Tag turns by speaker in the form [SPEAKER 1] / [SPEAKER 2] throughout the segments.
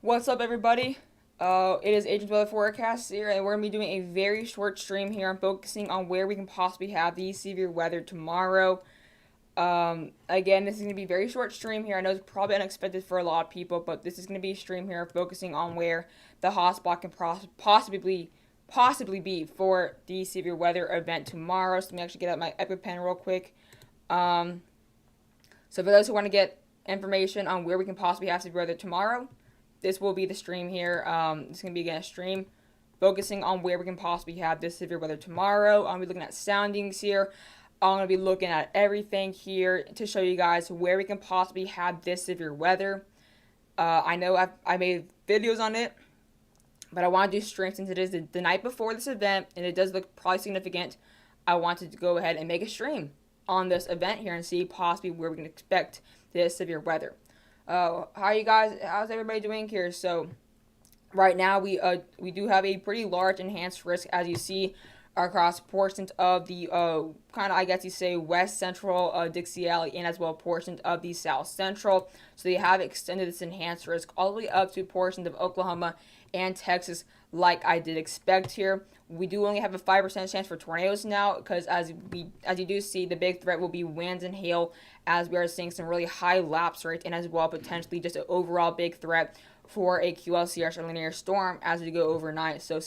[SPEAKER 1] What's up, everybody? It is Agent Weather Forecast here, and we're going to be doing a very short stream here. I'm focusing on where we can possibly have the severe weather tomorrow. Again, this is going to be a very short stream here. I know it's probably unexpected for a lot of people, but this is going to be a stream here focusing on where the hotspot can possibly be for the severe weather event tomorrow. So let me actually get out my EpiPen real quick. So for those who want to get information on where we can possibly have severe weather tomorrow, this will be the stream here. It's going to be, again, a stream focusing on where we can possibly have this severe weather tomorrow. I'm going to be looking at soundings here. I'm going to be looking at everything here to show you guys where we can possibly have this severe weather. I know I made videos on it, but I want to do stream since it is the night before this event, and it does look probably significant. I wanted to go ahead and make a stream on this event here and see possibly where we can expect this severe weather. How are you guys? How's everybody doing here? So, right now we do have a pretty large enhanced risk, as you see, across portions of the kind of, I guess you say, west central Dixie Alley, and as well portions of the south central. So they have extended this enhanced risk all the way up to portions of Oklahoma and Texas, like I did expect here. We do only have a 5% chance for tornadoes now, because as you do see, the big threat will be winds and hail, as we are seeing some really high lapse rates, and as well potentially just an overall big threat for a QLCS or linear storm as we go overnight. So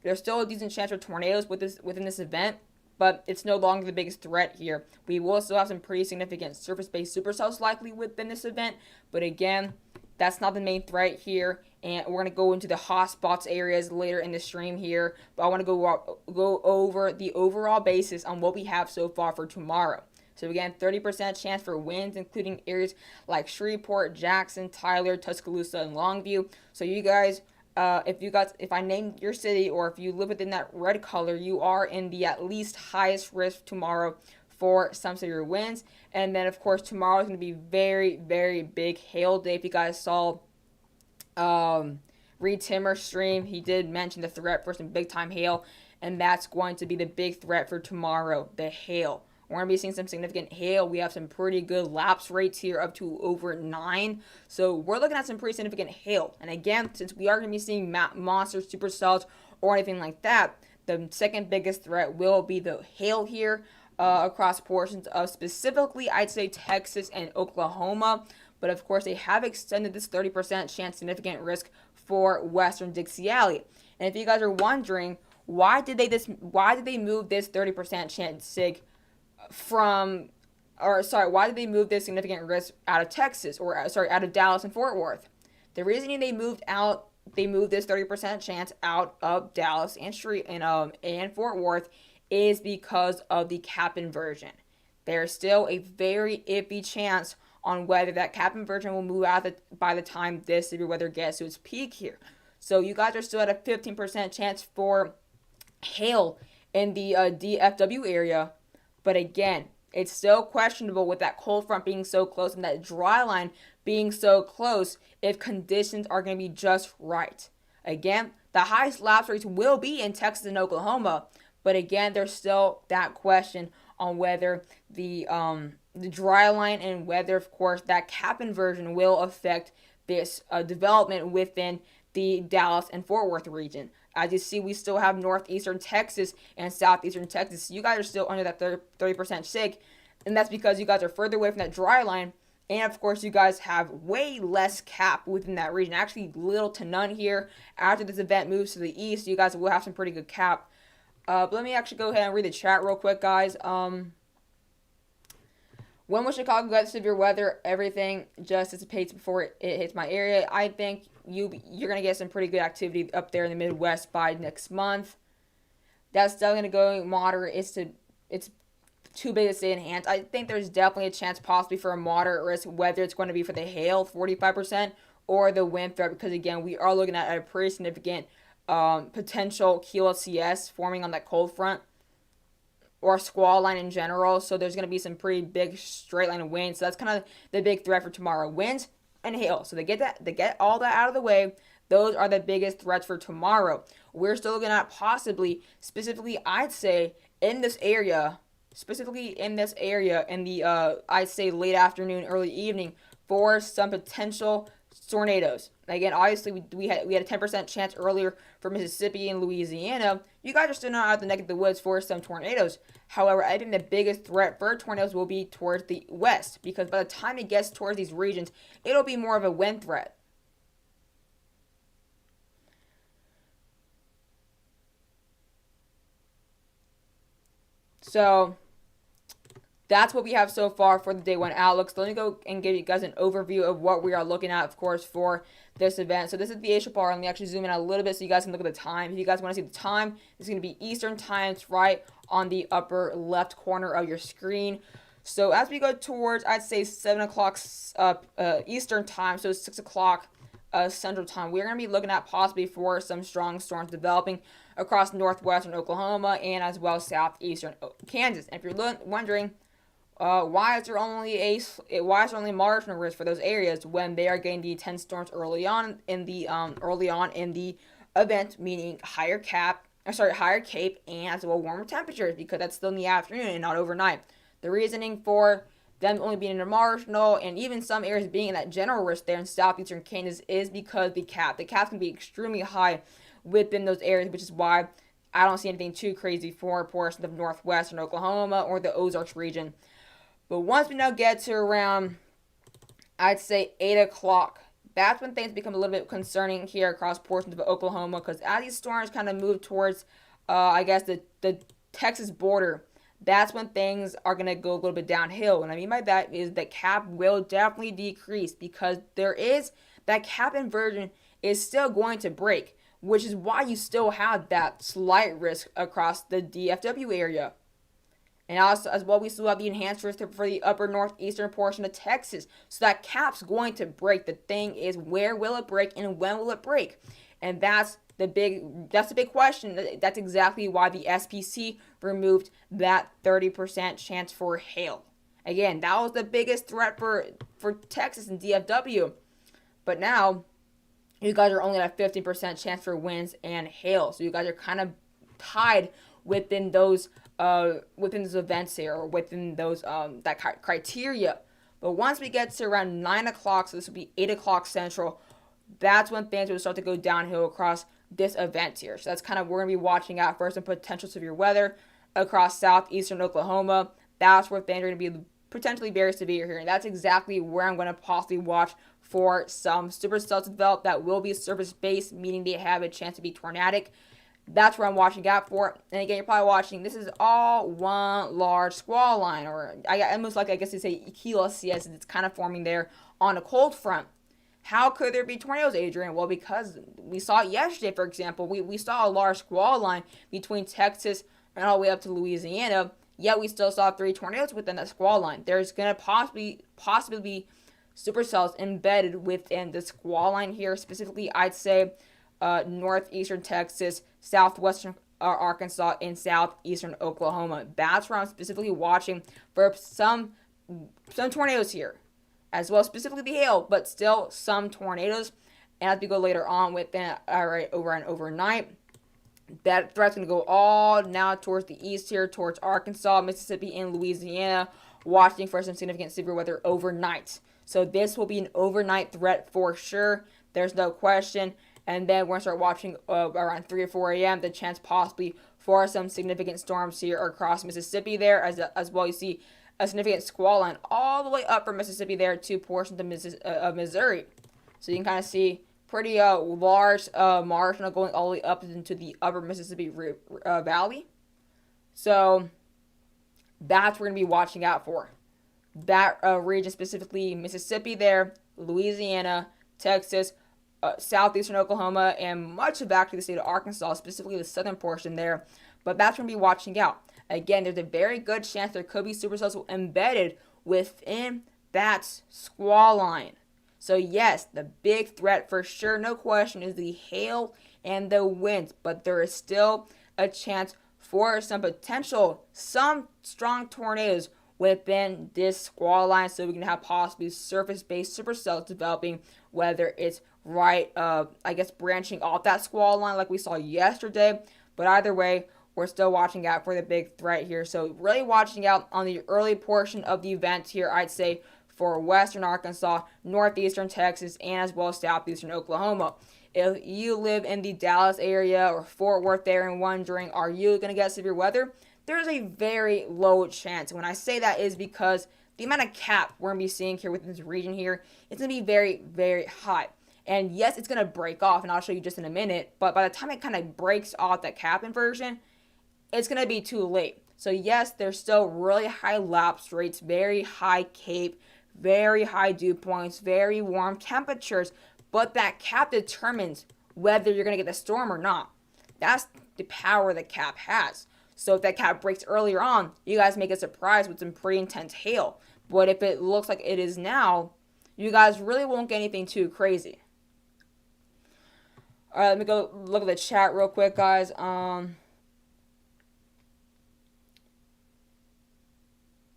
[SPEAKER 1] there's still a decent chance for tornadoes within this event, but it's no longer the biggest threat here. We will still have some pretty significant surface-based supercells likely within this event, but again, that's not the main threat here, and we're going to go into the hotspots areas later in the stream here, but I want to go over the overall basis on what we have so far for tomorrow. So again, 30% chance for winds, including areas like Shreveport, Jackson, Tyler, Tuscaloosa, and Longview. So you guys, if I name your city, or if you live within that red color, you are in the at least highest risk tomorrow for some severe winds. And then, of course, tomorrow is going to be very, very big hail day. If you guys saw Reed Timmer's stream, he did mention the threat for some big time hail, and that's going to be the big threat for tomorrow, the hail. We're going to be seeing some significant hail. We have some pretty good lapse rates here, up to over 9. So we're looking at some pretty significant hail. And again, since we are going to be seeing monster supercells or anything like that, the second biggest threat will be the hail here across portions of specifically, I'd say, Texas and Oklahoma. But of course, they have extended this 30% chance significant risk for western Dixie Alley. And if you guys are wondering, why did they move this 30% chance sig why did they move this significant risk out of Texas, out of Dallas and Fort Worth? The reasoning they moved this 30% chance out of Dallas and Fort Worth is because of the cap inversion. There's still a very iffy chance on whether that cap inversion will move out by the time this severe weather gets to its peak here. So you guys are still at a 15% chance for hail in the DFW area. But again, it's still questionable with that cold front being so close and that dry line being so close if conditions are going to be just right. Again, the highest lapse rates will be in Texas and Oklahoma, but again, there's still that question on whether the dry line and whether, of course, that cap inversion will affect this development within the Dallas and Fort Worth region. As you see, we still have northeastern Texas and southeastern Texas. You guys are still under that 30% sig, and that's because you guys are further away from that dry line. And of course, you guys have way less cap within that region. Actually, little to none here. After this event moves to the east, you guys will have some pretty good cap. But let me actually go ahead and read the chat real quick, guys. When will Chicago get severe weather? Everything just dissipates before it hits my area. I think you're going to get some pretty good activity up there in the Midwest by next month. That's still going to go moderate. It's too big to say enhanced. I think there's definitely a chance possibly for a moderate risk, whether it's going to be for the hail, 45%, or the wind threat, because again, we are looking at a pretty significant potential QLCS forming on that cold front, or squall line in general. So there's going to be some pretty big straight line of winds. So that's kind of the big threat for tomorrow. Winds and hail. So they get all that out of the way. Those are the biggest threats for tomorrow. We're still looking at possibly, specifically, I'd say, in this area, in the, I'd say, late afternoon, early evening, for some potential tornadoes. Again, obviously we had a 10% chance earlier for Mississippi and Louisiana. You guys are still not out of the neck of the woods for some tornadoes. However, I think the biggest threat for tornadoes will be towards the west, because by the time it gets towards these regions, it'll be more of a wind threat. So that's what we have so far for the day one outlook. So let me go and give you guys an overview of what we are looking at, of course, for this event. So this is the Asia bar. Let me actually zoom in a little bit so you guys can look at the time. If you guys want to see the time, it's going to be Eastern time. It's right on the upper left corner of your screen. So as we go towards, I'd say 7 o'clock Eastern time, so 6 o'clock Central time, we're going to be looking at possibly for some strong storms developing across northwestern Oklahoma and as well southeastern Kansas. And if you're wondering, why is there only marginal risk for those areas when they are getting the intense storms early on in the event, meaning higher cape and as well warmer temperatures, because that's still in the afternoon and not overnight. The reasoning for them only being in a marginal and even some areas being in that general risk there in southeastern Kansas is because the cap can be extremely high within those areas, which is why I don't see anything too crazy for portions of northwestern Oklahoma or the Ozarks region. But once we now get to around, I'd say 8 o'clock, that's when things become a little bit concerning here across portions of Oklahoma, because as these storms kind of move towards, the Texas border, that's when things are going to go a little bit downhill. And I mean by that is that cap will definitely decrease, because that cap inversion is still going to break, which is why you still have that slight risk across the DFW area. And also, as well, we still have the enhanced risk for the upper northeastern portion of Texas. So that cap's going to break. The thing is, where will it break and when will it break? And that's the big question. That's exactly why the SPC removed that 30% chance for hail. Again, that was the biggest threat for Texas and DFW. But now, you guys are only at a 50% chance for winds and hail. So you guys are kind of tied within those events here, or within those that criteria. But once we get to around 9 o'clock, so this will be 8 o'clock Central, that's when things will start to go downhill across this event here. So that's kind of, we're going to be watching out for some potential severe weather across southeastern Oklahoma. That's where things are going to be potentially very severe here. And that's exactly where I'm going to possibly watch for some supercells to develop that will be surface-based, meaning they have a chance to be tornadic. That's where I'm watching out for. And again, you're probably watching, this is all one large squall line, or almost like, I guess you say Helicity, as it's kind of forming there on a cold front. How could there be tornadoes, Adrian? Well, because we saw it yesterday, for example. We saw a large squall line between Texas and all the way up to Louisiana, yet we still saw 3 tornadoes within that squall line. There's going to possibly be supercells embedded within the squall line here. Specifically, I'd say northeastern Texas, southwestern Arkansas, and southeastern Oklahoma. That's where I'm specifically watching for some tornadoes here, as well as specifically the hail, but still some tornadoes. And as we go later on within overnight, that threat's going to go all now towards the east here, towards Arkansas, Mississippi, and Louisiana, watching for some significant severe weather overnight. So this will be an overnight threat for sure. There's no question. And then we're going to start watching around 3 or 4 a.m. the chance possibly for some significant storms here across Mississippi there. As well, you see a significant squall line all the way up from Mississippi there to portions of Missouri. So you can kind of see pretty large marginal going all the way up into the upper Mississippi Valley. So that's what we're going to be watching out for. That region, specifically Mississippi there, Louisiana, Texas, southeastern Oklahoma, and much of actually the state of Arkansas, specifically the southern portion there. But that's going to be watching out. Again, there's a very good chance there could be supercells embedded within that squall line. So yes, the big threat for sure, no question, is the hail and the winds. But there is still a chance for some strong tornadoes within this squall line. So we can have possibly surface-based supercells developing, whether it's branching off that squall line like we saw yesterday. But either way, we're still watching out for the big threat here. So really watching out on the early portion of the event here, I'd say for western Arkansas, northeastern Texas, and as well as southeastern Oklahoma. If you live in the Dallas area or Fort Worth area and wondering, are you going to get severe weather? There's a very low chance. When I say that is because the amount of cap we're going to be seeing here within this region here, it's going to be very, very high. And yes, it's going to break off, and I'll show you just in a minute, but by the time it kind of breaks off that cap inversion, it's going to be too late. So yes, there's still really high lapse rates, very high CAPE, very high dew points, very warm temperatures, but that cap determines whether you're going to get the storm or not. That's the power that cap has. So if that cap breaks earlier on, you guys may get surprised with some pretty intense hail. But if it looks like it is now, you guys really won't get anything too crazy. All right, let me go look at the chat real quick, guys.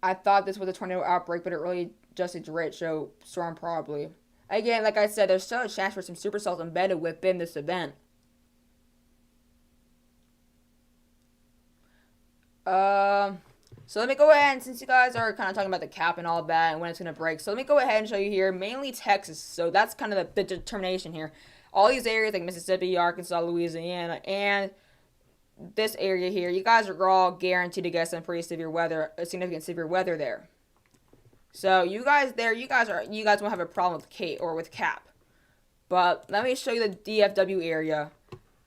[SPEAKER 1] I thought this was a tornado outbreak, but it really just a derecho storm probably. Again, like I said, there's still a chance for some supercells embedded within this event. So let me go ahead, and since you guys are kind of talking about the cap and all that and when it's going to break, so let me go ahead and show you here, mainly Texas. So that's kind of the determination here. All these areas like Mississippi, Arkansas, Louisiana, and this area here, you guys are all guaranteed to get some pretty severe weather, significant severe weather there. So you guys won't have a problem with cap. But let me show you the DFW area.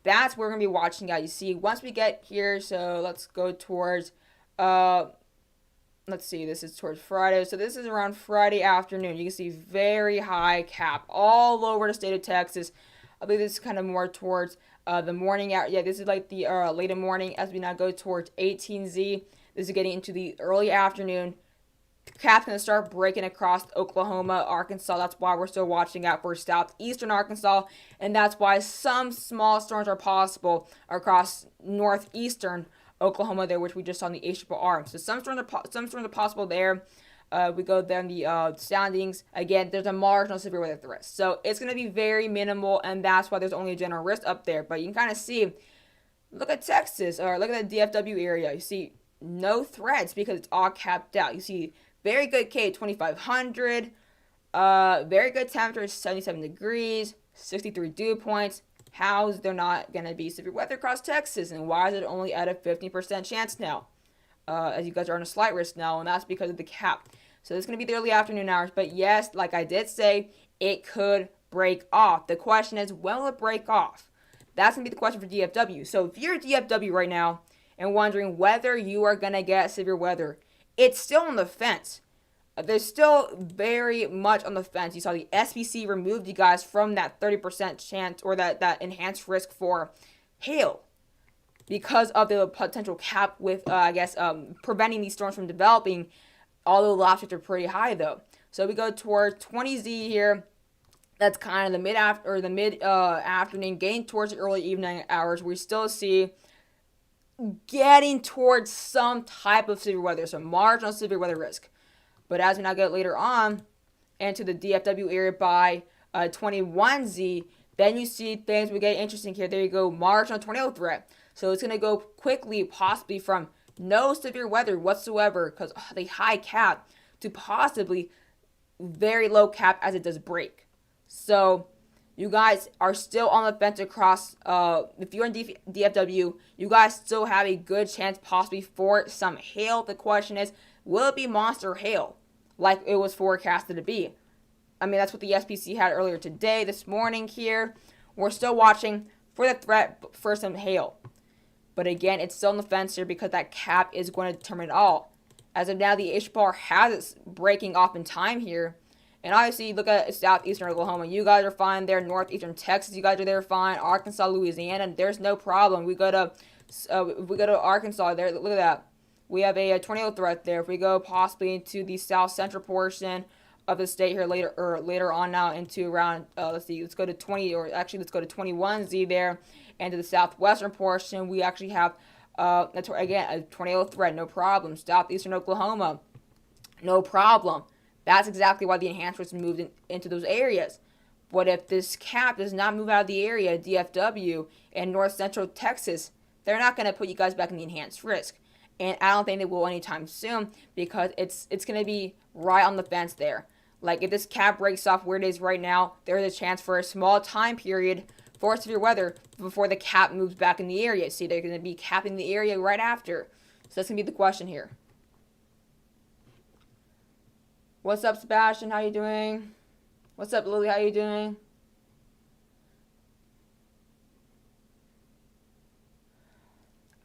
[SPEAKER 1] That's where we're gonna be watching out. You see, once we get here, so let's go towards let's see, this is towards Friday. So this is around Friday afternoon. You can see very high cap all over the state of Texas. I believe this is kind of more towards the morning out. Yeah, this is like the late morning as we now go towards 18Z. This is getting into the early afternoon. Cap's going to start breaking across Oklahoma, Arkansas. That's why we're still watching out for southeastern Arkansas. And that's why some small storms are possible across northeastern Oklahoma there, which we just saw in the HRR. So some storms are possible there. We go then the soundings. Again, there's a marginal severe weather risk. So it's going to be very minimal, and that's why there's only a general risk up there. But you can kind of see, look at Texas, or look at the DFW area. You see no threats because it's all capped out. You see very good K, 2,500. Very good temperature, 77 degrees, 63 dew points. How is there not going to be severe weather across Texas? And why is it only at a 15% chance now? As you guys are on a slight risk now, and that's because of the cap. So it's going to be the early afternoon hours. But yes, like I did say, it could break off. The question is, when will it break off? That's going to be the question for DFW. So if you're at DFW right now and wondering whether you are going to get severe weather, it's still on the fence. There's still very much on the fence. You saw the SPC removed you guys from that 30% chance or that enhanced risk for hail because of the potential cap with, preventing these storms from developing, although the lapse rates are pretty high, though. So we go towards 20Z here. That's kind of the mid-afternoon, getting towards the early evening hours. We still see getting towards some type of severe weather, so marginal severe weather risk. But as we now get later on into the DFW area by 21Z, then you see things will get interesting here. There you go, marginal tornado threat. So it's going to go quickly, possibly from no severe weather whatsoever because the high cap to possibly very low cap as it does break. So you guys are still on the fence across, if you're in DFW, you guys still have a good chance possibly for some hail. The question is, will it be monster hail like it was forecasted to be? I mean, that's what the SPC had earlier today, this morning here. We're still watching for the threat for some hail. But again, it's still on the fence here because that cap is going to determine it all. As of now, the HPAR has it breaking off in time here. And obviously, look at southeastern Oklahoma. You guys are fine there. Northeastern Texas, you guys are there fine. Arkansas, Louisiana, there's no problem. We go to Arkansas there. Look at that. We have a tornado threat there. If we go possibly into the south central portion of the state here later on now into around let's go to 21Z there, and to the southwestern portion we actually have again a tornado threat, no problem. Southeastern Oklahoma, no problem. That's exactly why the enhanced risk moved into those areas. But if this cap does not move out of the area, DFW and north central Texas, they're not going to put you guys back in the enhanced risk. And I don't think they will anytime soon because it's going to be right on the fence there. Like, if this cap breaks off where it is right now, there is a chance for a small time period for severe weather before the cap moves back in the area. See, they're going to be capping the area right after. So that's going to be the question here. What's up, Sebastian? How you doing? What's up, Lily? How you doing?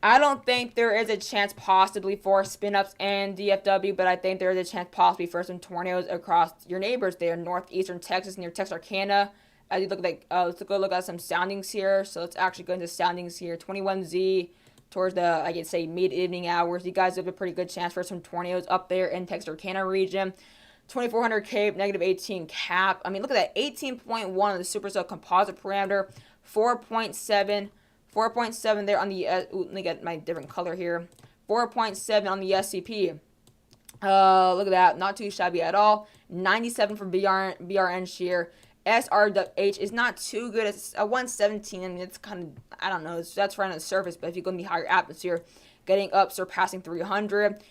[SPEAKER 1] I don't think there is a chance possibly for spin-ups and DFW, but I think there is a chance possibly for some tornadoes across your neighbors there, northeastern Texas near Texarkana. As you look at, let's go look at some soundings here. So let's actually go into soundings here. 21Z towards the, I could say, mid-evening hours. You guys have a pretty good chance for some tornadoes up there in Texarkana region. 2400 Cape, negative 18 cap. I mean, look at that, 18.1 on the supercell composite parameter, 4.7 there on the, let me get my different color here. 4.7 on the SCP. Look at that, not too shabby at all. 97 for BRN shear. SRH is not too good. It's a 117. I mean, it's kind of, I don't know, that's right on the surface, but if you go in the higher atmosphere, getting up, surpassing 300.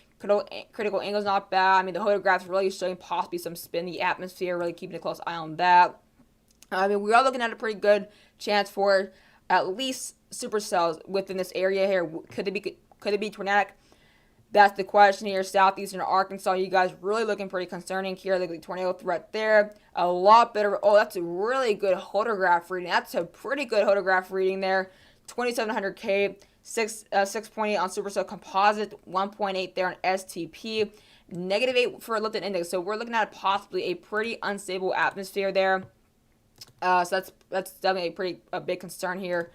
[SPEAKER 1] Critical angle's not bad. I mean, the photograph's really showing possibly some spin in the atmosphere, really keeping a close eye on that. I mean, we are looking at a pretty good chance for at least supercells within this area here. Could it be tornadic? That's the question here. Southeastern Arkansas, you guys really looking pretty concerning here. Look at the tornado threat there. A lot better. Oh, that's a really good photograph reading. That's a pretty good photograph reading there. 2700 K, 6.8 on supercell composite, 1.8 there on STP, negative 8 for a lifted index. So we're looking at possibly a pretty unstable atmosphere there. So that's definitely a big concern here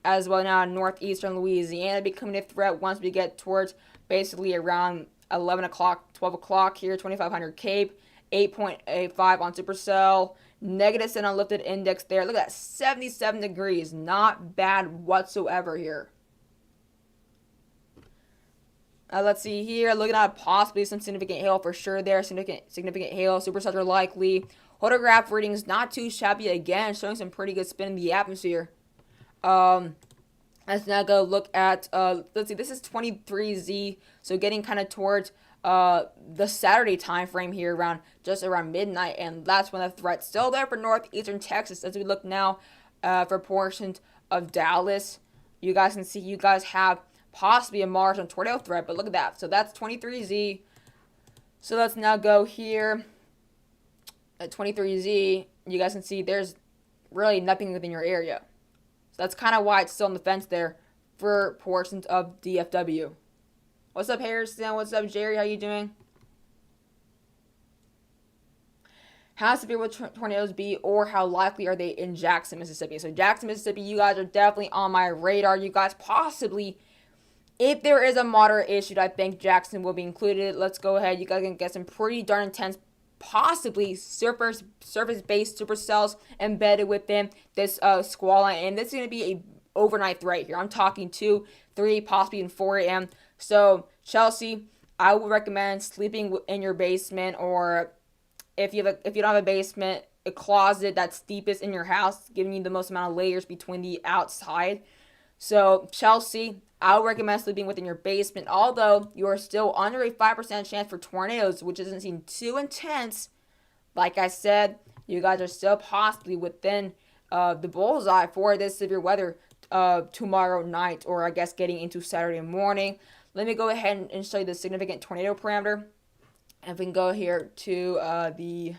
[SPEAKER 1] as well. Now northeastern Louisiana becoming a threat once we get towards basically around 11 o'clock, 12 o'clock here. 2500 Cape, 8.85 on supercell, negative 7 on lifted index there. Look at that, 77 degrees, not bad whatsoever here. Let's see here, looking at possibly some significant hail for sure there. Significant hail, supercells are likely. Photograph readings not too shabby again, showing some pretty good spin in the atmosphere. Let's now go look at, let's see, this is 23Z, so getting kind of towards the Saturday time frame here, just around midnight, and that's when the threat's still there for northeastern Texas. As we look now for portions of Dallas, you guys can see you guys have possibly a marginal tornado threat, but look at that. So that's 23Z. So let's now go here at 23Z. You guys can see there's really nothing within your area. So that's kind of why it's still on the fence there for portions of DFW. What's up, Harrison? What's up, Jerry? How you doing? How severe will tornadoes be, or how likely are they in Jackson, Mississippi? So Jackson, Mississippi, you guys are definitely on my radar. You guys possibly, if there is a moderate issue, I think Jackson will be included. Let's go ahead. You guys can get some pretty darn intense, possibly surface-based supercells embedded within this squall, and this is going to be a overnight threat here. I'm talking 2, 3, possibly even 4 a.m. So Chelsea, I would recommend sleeping in your basement, or if you don't have a basement, a closet that's deepest in your house, giving you the most amount of layers between the outside. So Chelsea, I would recommend sleeping within your basement, although you are still under a 5% chance for tornadoes, which doesn't seem too intense. Like I said, you guys are still possibly within the bullseye for this severe weather tomorrow night, or I guess getting into Saturday morning. Let me go ahead and show you the significant tornado parameter. And if we can go here to we're going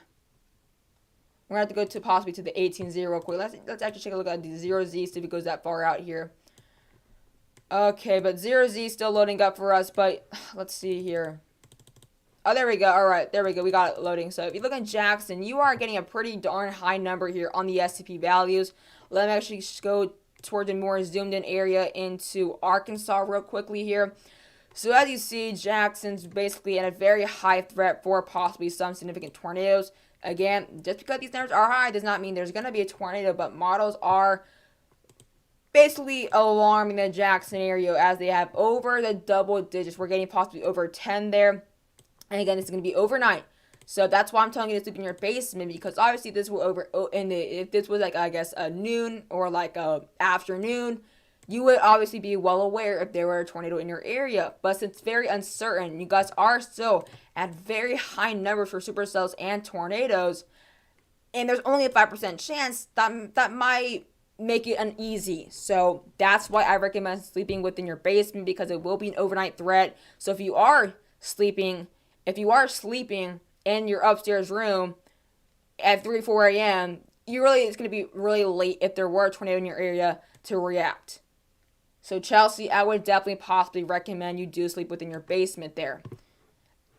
[SPEAKER 1] to have to go to possibly to the 18Z real quick. Let's actually take a look at the 0Z, see if it goes that far out here. Okay, but 0Z is still loading up for us, but let's see here. Oh, there we go. All right, there we go. We got it loading. So if you look at Jackson, you are getting a pretty darn high number here on the SCP values. Let me actually go towards a more zoomed in area into Arkansas real quickly here. So as you see, Jackson's basically at a very high threat for possibly some significant tornadoes. Again, just because these numbers are high does not mean there's going to be a tornado, but models are basically alarming the Jackson area as they have over the double digits. We're getting possibly over 10 there. And again, this is going to be overnight. So that's why I'm telling you to sleep in your basement, because obviously this will if this was like, I guess, a noon or like a afternoon, you would obviously be well aware if there were a tornado in your area. But since it's very uncertain, you guys are still at very high numbers for supercells and tornadoes, and there's only a 5% chance that might make it uneasy. So that's why I recommend sleeping within your basement, because it will be an overnight threat. So if you are sleeping in your upstairs room at 3, 4 a.m., it's going to be really late if there were a tornado in your area to react. So Chelsea, I would definitely possibly recommend you do sleep within your basement there.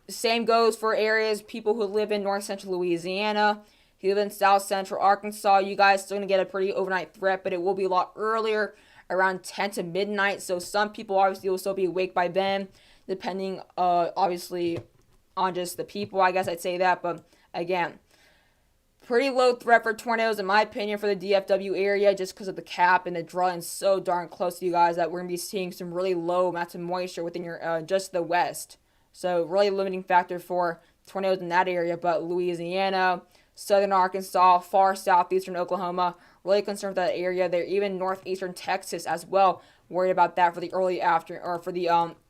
[SPEAKER 1] Same goes for people who live in north central Louisiana. If you live in south central Arkansas, you guys still going to get a pretty overnight threat, but it will be a lot earlier, around 10 to midnight. So some people obviously will still be awake by then, depending obviously on just the people, I guess I'd say that. But again, pretty low threat for tornadoes, in my opinion, for the DFW area, just because of the cap and the drawing so darn close to you guys that we're going to be seeing some really low amounts of moisture within your just the west. So really limiting factor for tornadoes in that area. But Louisiana, southern Arkansas, far southeastern Oklahoma, really concerned with that area there. Even northeastern Texas as well, worried about that for the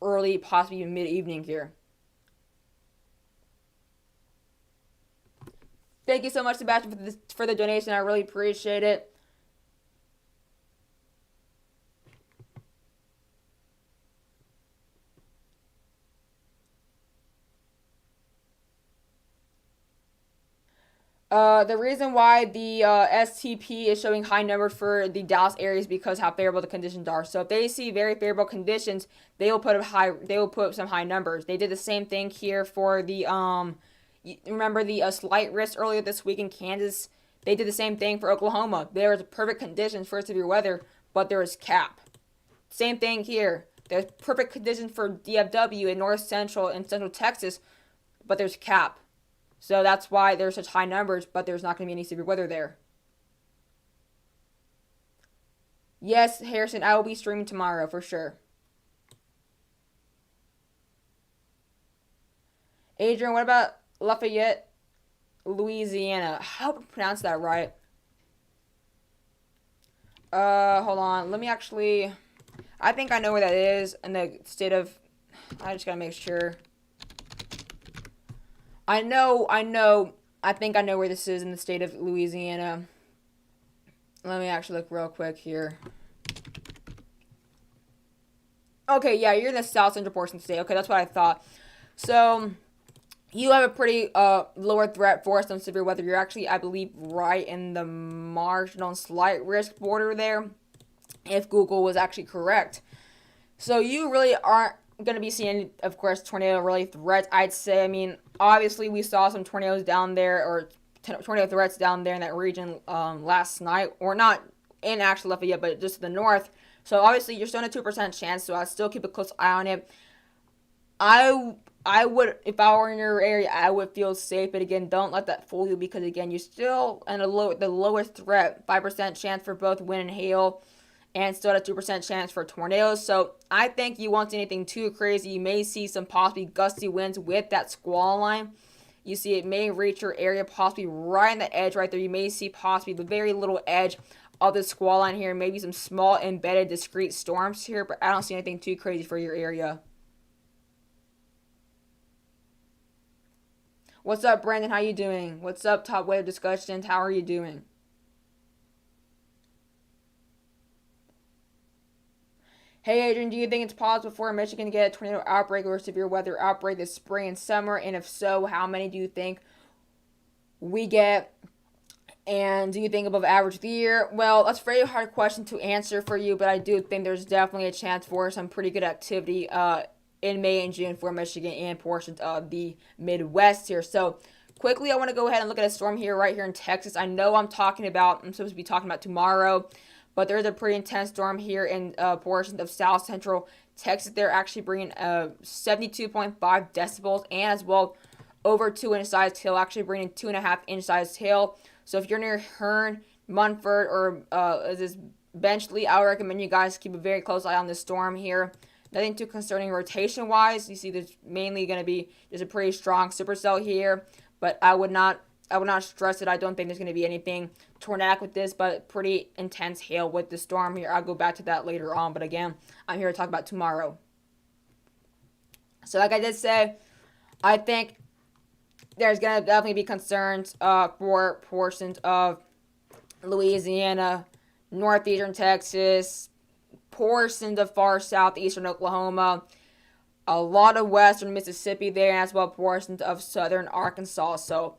[SPEAKER 1] early, possibly even mid-evening here. Thank you so much, Sebastian, for the donation. I really appreciate it. The reason why the STP is showing high numbers for the Dallas area is because how favorable the conditions are. So if they see very favorable conditions, they will put up some high numbers. They did the same thing here for the remember the slight risk earlier this week in Kansas. They did the same thing for Oklahoma. There was perfect conditions for severe weather, but there was cap. Same thing here. There's perfect conditions for DFW in north central and central Texas, but there's cap. So that's why there's such high numbers, but there's not going to be any severe weather there. Yes, Harrison, I will be streaming tomorrow for sure. Adrian, what about Lafayette, Louisiana? I hope I pronounced that right. Hold on. Let me actually... I think I know where that is in the state of... I just gotta make sure. I think I know where this is in the state of Louisiana. Let me actually look real quick here. Okay, yeah, you're in the south central portion of the state. Okay, that's what I thought. So, you have a pretty lower threat for some severe weather. You're actually, I believe, right in the marginal slight risk border there, if Google was actually correct. So, you really aren't going to be seeing, of course, tornado really threats, I'd say. I mean, obviously, we saw some tornadoes down there, or tornado threats down there in that region last night, or not in actual Lafayette, but just to the north. So, obviously, you're still in a 2% chance, so I'd still keep a close eye on it. I would, if I were in your area, I would feel safe. But again, don't let that fool you, because again, you're still in the lowest threat, 5% chance for both wind and hail, and still at a 2% chance for tornadoes. So I think you won't see anything too crazy. You may see some possibly gusty winds with that squall line. You see it may reach your area possibly right on the edge right there. You may see possibly the very little edge of the squall line here. Maybe some small embedded discrete storms here, but I don't see anything too crazy for your area. What's up, Brandon? How you doing? What's up, Top Weather Discussions? How are you doing? Hey, Adrian, do you think it's possible for Michigan to get a tornado outbreak or severe weather outbreak this spring and summer? And if so, how many do you think we get? And do you think above average of the year? Well, that's a very hard question to answer for you, but I do think there's definitely a chance for some pretty good activity in May and June for Michigan and portions of the Midwest here. So quickly, I want to go ahead and look at a storm here right here in Texas. I know I'm supposed to be talking about tomorrow, but there's a pretty intense storm here in portions of south central Texas. They're actually bringing 72.5 decibels and as well over 2-inch sized hail, actually bringing 2.5-inch sized hail. So if you're near Hearn, Munford, or this Benchley, I would recommend you guys keep a very close eye on this storm here. Nothing too concerning rotation-wise. You see there's mainly going to be just a pretty strong supercell here, but I would not I would not stress it. I don't think there's going to be anything tornadic with this, but pretty intense hail with the storm here. I'll go back to that later on, but again, I'm here to talk about tomorrow. So like I did say, I think there's going to definitely be concerns for portions of Louisiana, northeastern Texas, portions of far southeastern Oklahoma, a lot of western Mississippi there, as well portions of southern Arkansas. So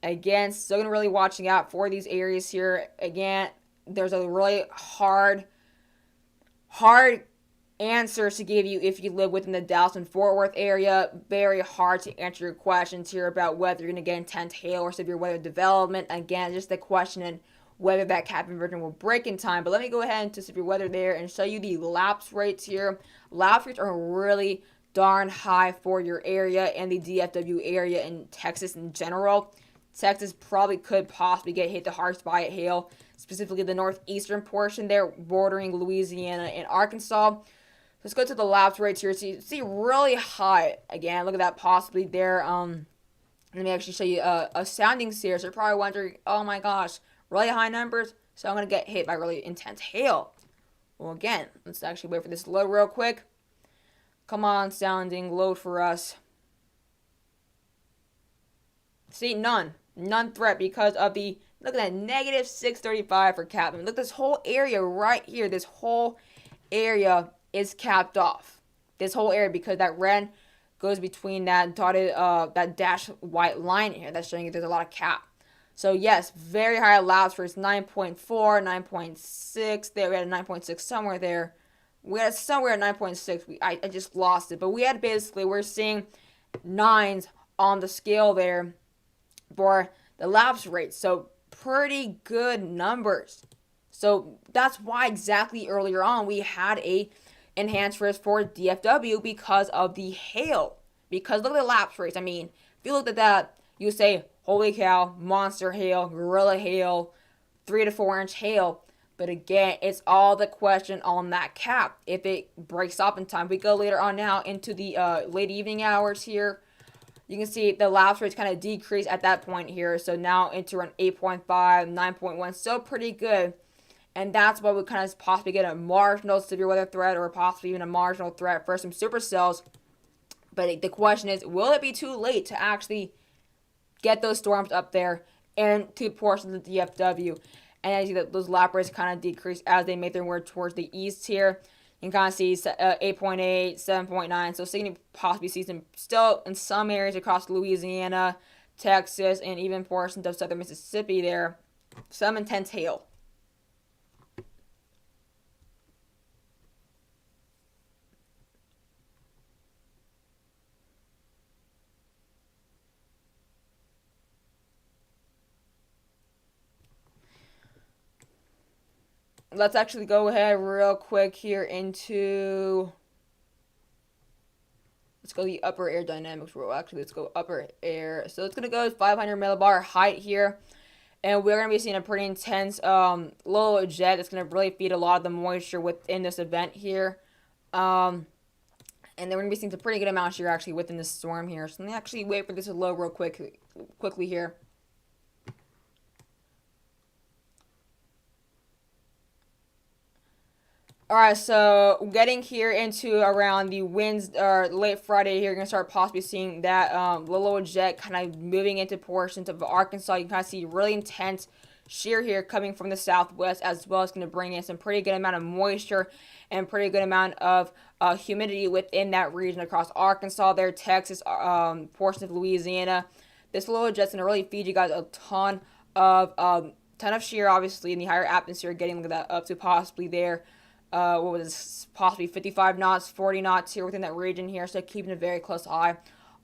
[SPEAKER 1] again, still gonna really watching out for these areas here. Again, there's a really hard answers to give you if you live within the Dallas and Fort Worth area. Very hard to answer your questions here about whether you're gonna get intense hail or severe weather development. Again, just the question in whether that cap inversion will break in time. But let me go ahead into severe weather there and show you the lapse rates here. Lapse rates are really darn high for your area and the DFW area in Texas in general. Texas probably could possibly get hit the hardest by hail, specifically the northeastern portion there, bordering Louisiana and Arkansas. Let's go to the lapse rates here. So you see really high. Again, look at that possibly there. Let me actually show you a soundings here. So you're probably wondering, oh my gosh, really high numbers, so I'm going to get hit by really intense hail. Well, again, let's actually wait for this to load real quick. Come on, sounding, load for us. See, none threat because of the, look at that, negative 635 for cap. I mean, look, this whole area right here, this whole area is capped off. This whole area, because that red goes between that dotted, that dashed white line here. That's showing you there's a lot of cap. So yes, very high lapse rates, 9.4, 9.6. There we had a 9.6 somewhere there. We had somewhere at 9.6. I just lost it. But we had basically, we're seeing 9s on the scale there for the lapse rate. So pretty good numbers. So that's why exactly earlier on we had a enhanced risk for DFW because of the hail. Because look at the lapse rates. I mean, if you looked at that, you would say, holy cow, monster hail, gorilla hail, 3 to 4 inch hail. But again, it's all the question on that cap. If it breaks up in time, we go later on now into the late evening hours here. You can see the lapse rates kind of decrease at that point here. So now into around 8.5, 9.1, still pretty good. And that's why we kind of possibly get a marginal severe weather threat or possibly even a marginal threat for some supercells. But the question is, will it be too late to actually get those storms up there and to portions of the DFW? And as you see that those lapse rates kind of decrease as they make their way towards the east here. You can kind of see 8.8, 7.9. So you can possibly see some still in some areas across Louisiana, Texas, and even portions of southern Mississippi there. Some intense hail. Let's actually go ahead real quick here into, let's go the upper air dynamics rule. Actually, let's go upper air. So it's going to go 500 millibar height here. And we're going to be seeing a pretty intense low jet that's going to really feed a lot of the moisture within this event here. And then we're going to be seeing some pretty good amounts here actually within this storm here. So let me actually wait for this to load real quickly here. Alright, so getting here into around the winds, or late Friday here, you're going to start possibly seeing that low jet kind of moving into portions of Arkansas. You can kind of see really intense shear here coming from the southwest, as well as going to bring in some pretty good amount of moisture and pretty good amount of humidity within that region across Arkansas there, Texas, portions of Louisiana. This low jet's going to really feed you guys a ton of shear, obviously, in the higher atmosphere, getting that up to possibly there. What was this, possibly 55 knots, 40 knots here within that region here. So keeping a very close eye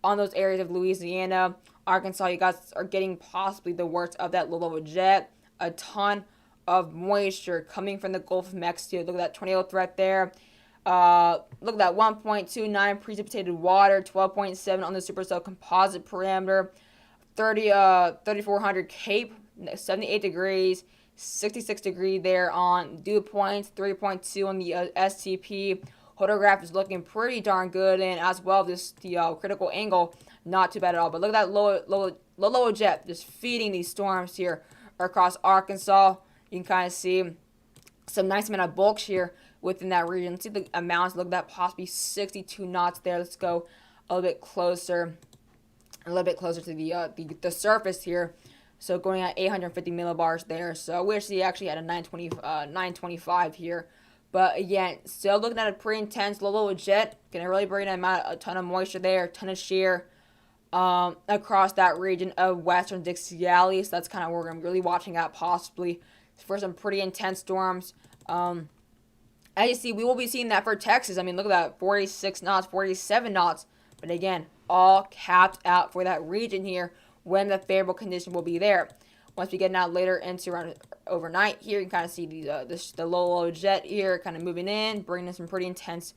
[SPEAKER 1] on those areas of Louisiana, Arkansas. You guys are getting possibly the worst of that low jet. A ton of moisture coming from the Gulf of Mexico. Look at that tornado threat there. Look at that 1.29 precipitated water, 12.7 on the supercell composite parameter, 3,400 Cape, 78 degrees. 66 degree there on dew points, 3.2 on the STP. Photograph is looking pretty darn good, and as well the critical angle not too bad at all. But look at that low jet just feeding these storms here across Arkansas. You can kind of see some nice amount of bulk here within that region. Let's see the amounts. Look at that, possibly 62 knots there. Let's go a little bit closer to the surface here. So going at 850 millibars there. So I wish he actually had a 925 here. But again, still looking at a pretty intense low jet. Gonna really bring a ton of moisture there, a ton of shear across that region of western Dixie Valley. So that's kind of where we're really watching at possibly for some pretty intense storms. As you see, we will be seeing that for Texas. I mean, look at that, 46 knots, 47 knots. But again, all capped out for that region here when the favorable condition will be there. Once we get out later into around overnight here, you can kind of see the low jet here kind of moving in, bringing some pretty intense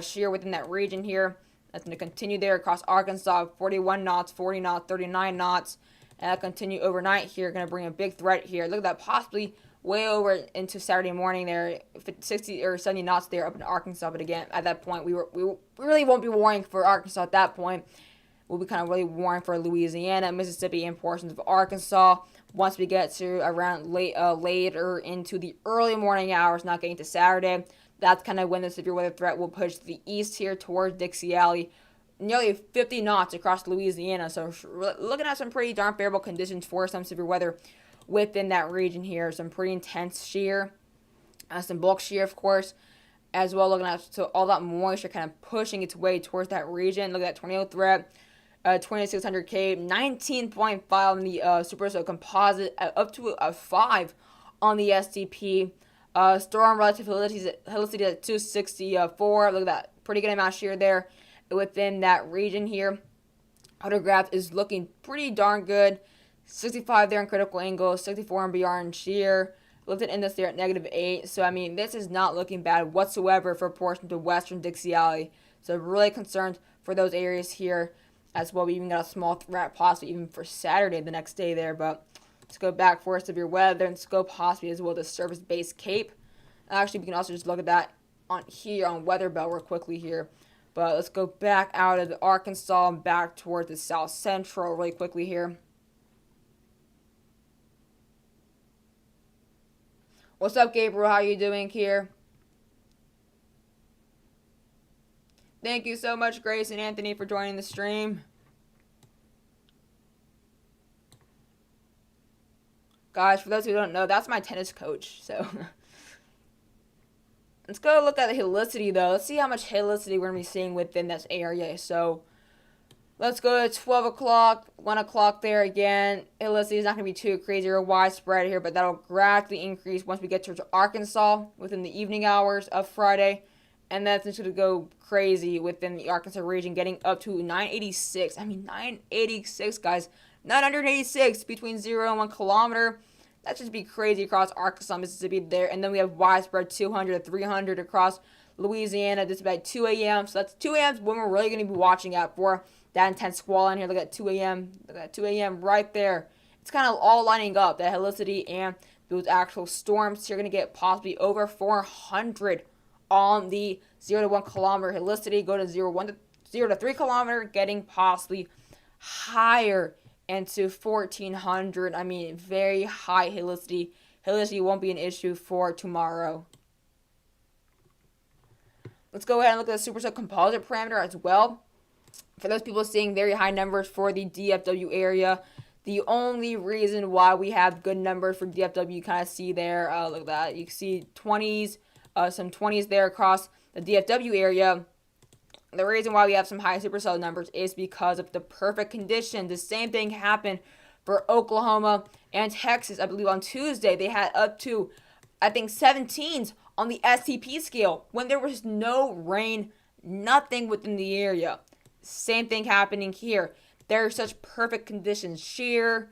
[SPEAKER 1] shear within that region here. That's going to continue there across Arkansas, 41 knots, 40 knots, 39 knots. And that'll continue overnight here, going to bring a big threat here. Look at that, possibly way over into Saturday morning there, 60 or 70 knots there up in Arkansas. But again, at that point, we really won't be worrying for Arkansas at that point. We'll be kind of really worrying for Louisiana, Mississippi, and portions of Arkansas. Once we get to around later into the early morning hours, not getting to Saturday, that's kind of when the severe weather threat will push to the east here towards Dixie Valley. Nearly 50 knots across Louisiana. So looking at some pretty darn favorable conditions for some severe weather within that region here. Some pretty intense shear, some bulk shear, of course, as well. Looking at so all that moisture kind of pushing its way towards that region. Look at that tornado threat. 2600 K, 19.5 on the Supercell composite, up to a 5 on the STP. Storm relative Helicity at 264. Look at that, pretty good amount of shear there within that region here. Autograph is looking pretty darn good. 65 there in critical angle, 64 and beyond shear. Lifted index there at -8. So I mean, this is not looking bad whatsoever for portions of western Dixie Valley. So really concerned for those areas here as well. We even got a small threat possibly even for Saturday the next day there. But let's go back for severe weather and scope possibly as well the surface-based Cape. Actually, we can also just look at that on here on Weather Bell real quickly here. But let's go back out of the Arkansas and back towards the South Central really quickly here. What's up, Gabriel? How you doing here? Thank you so much, Grace and Anthony, for joining the stream. Guys, for those who don't know, that's my tennis coach. So let's go look at the Helicity, though. Let's see how much Helicity we're going to be seeing within this area. So let's go to 12 o'clock, 1 o'clock there again. Helicity is not going to be too crazy or widespread here, but that'll gradually increase once we get towards Arkansas within the evening hours of Friday. And that's just going to go crazy within the Arkansas region, getting up to 986. I mean, 986, guys. 986 between 0 and 1 kilometer. That should be crazy across Arkansas, Mississippi there. And then we have widespread 200 to 300 across Louisiana. This is about 2 a.m. So that's 2 a.m. when we're really going to be watching out for that intense squall in here. Look at 2 a.m. Look at 2 a.m. right there. It's kind of all lining up, that Helicity and those actual storms. You're going to get possibly over 400 on the 0 to 1 kilometer Helicity. Go to 0 to 3 kilometer, getting possibly higher into 1400. I mean, very high Helicity. Helicity won't be an issue for tomorrow. Let's go ahead and look at the supercell composite parameter as well. For those people seeing very high numbers for the DFW area, the only reason why we have good numbers for DFW, you kind of see there, look at that. You can see 20s, some 20s there across the DFW area. The reason why we have some high supercell numbers is because of the perfect condition. The same thing happened for Oklahoma and Texas. I believe on Tuesday they had up to, I think, 17s on the STP scale when there was no rain, nothing within the area. Same thing happening here. There are such perfect conditions. Shear,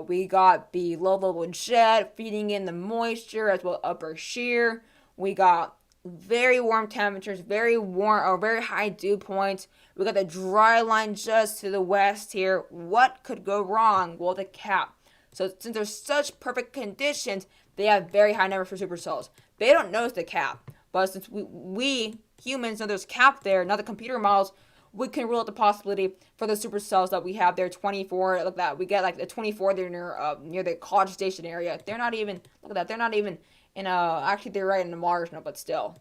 [SPEAKER 1] we got the low level jet feeding in the moisture as well upper shear. We got very warm temperatures, very warm or very high dew points. We got the dry line just to the west here. What could go wrong? Well, the cap. So since there's such perfect conditions, they have very high numbers for supercells. They don't notice the cap, but since we humans know there's cap there, not the computer models, we can rule out the possibility for the supercells that we have there. 24, look at that. We get like the 24 there near the College Station area. They're not even, look at that. They're not even in actually they're right in the Mars now, but still.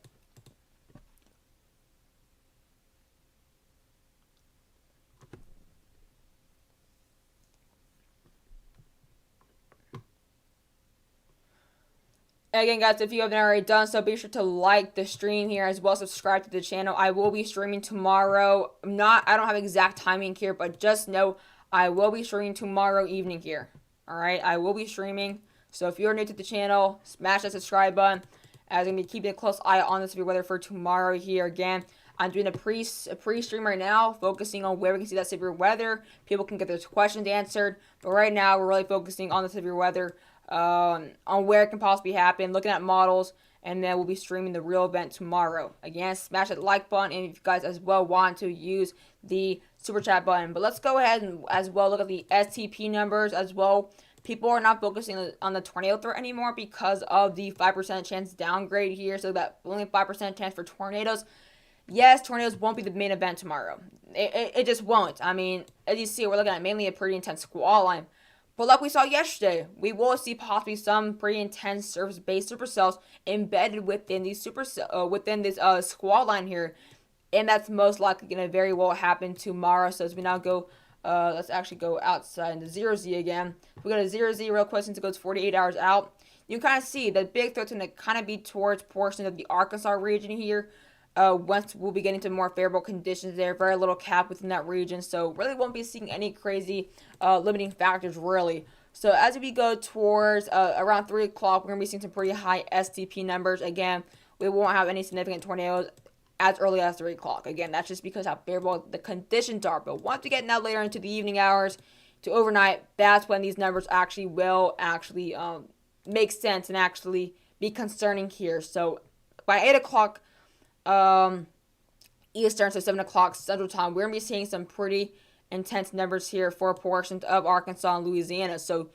[SPEAKER 1] Again, guys, if you haven't already done so, be sure to like the stream here as well as subscribe to the channel. I will be streaming tomorrow. I don't have exact timing here, but just know I will be streaming tomorrow evening here. All right, I will be streaming. So if you're new to the channel, smash that subscribe button. As I'm gonna be keeping a close eye on the severe weather for tomorrow here. Again, I'm doing a pre-stream right now, focusing on where we can see that severe weather. People can get their questions answered. But right now, we're really focusing on the severe weather. On where it can possibly happen, looking at models, and then we'll be streaming the real event tomorrow. Again, smash that like button, and if you guys as well want to use the super chat button. But let's go ahead and as well look at the STP numbers as well. People are not focusing on the tornado threat anymore because of the 5% chance downgrade here, so that only 5% chance for tornadoes. Yes, tornadoes won't be the main event tomorrow. It just won't. I mean, as you see, we're looking at mainly a pretty intense squall line. But like we saw yesterday, we will see possibly some pretty intense surface-based supercells embedded within these within this squall line here, and that's most likely going to very well happen tomorrow. So as we now go, let's actually go outside into 0Z again. We go to 0Z real quick since it goes 48 hours out. You can kind of see the big threat's going to kind of be towards portions of the Arkansas region here. Once we'll be getting to more favorable conditions there, very little cap within that region, so really won't be seeing any crazy limiting factors really. So as we go towards around 3 o'clock, we're going to be seeing some pretty high STP numbers. Again, we won't have any significant tornadoes as early as 3 o'clock. Again, that's just because how favorable the conditions are. But once we get now later into the evening hours to overnight, that's when these numbers actually will make sense and actually be concerning here. So by 8 o'clock, Eastern, so 7 o'clock Central Time, we're going to be seeing some pretty intense numbers here for portions of Arkansas and Louisiana. So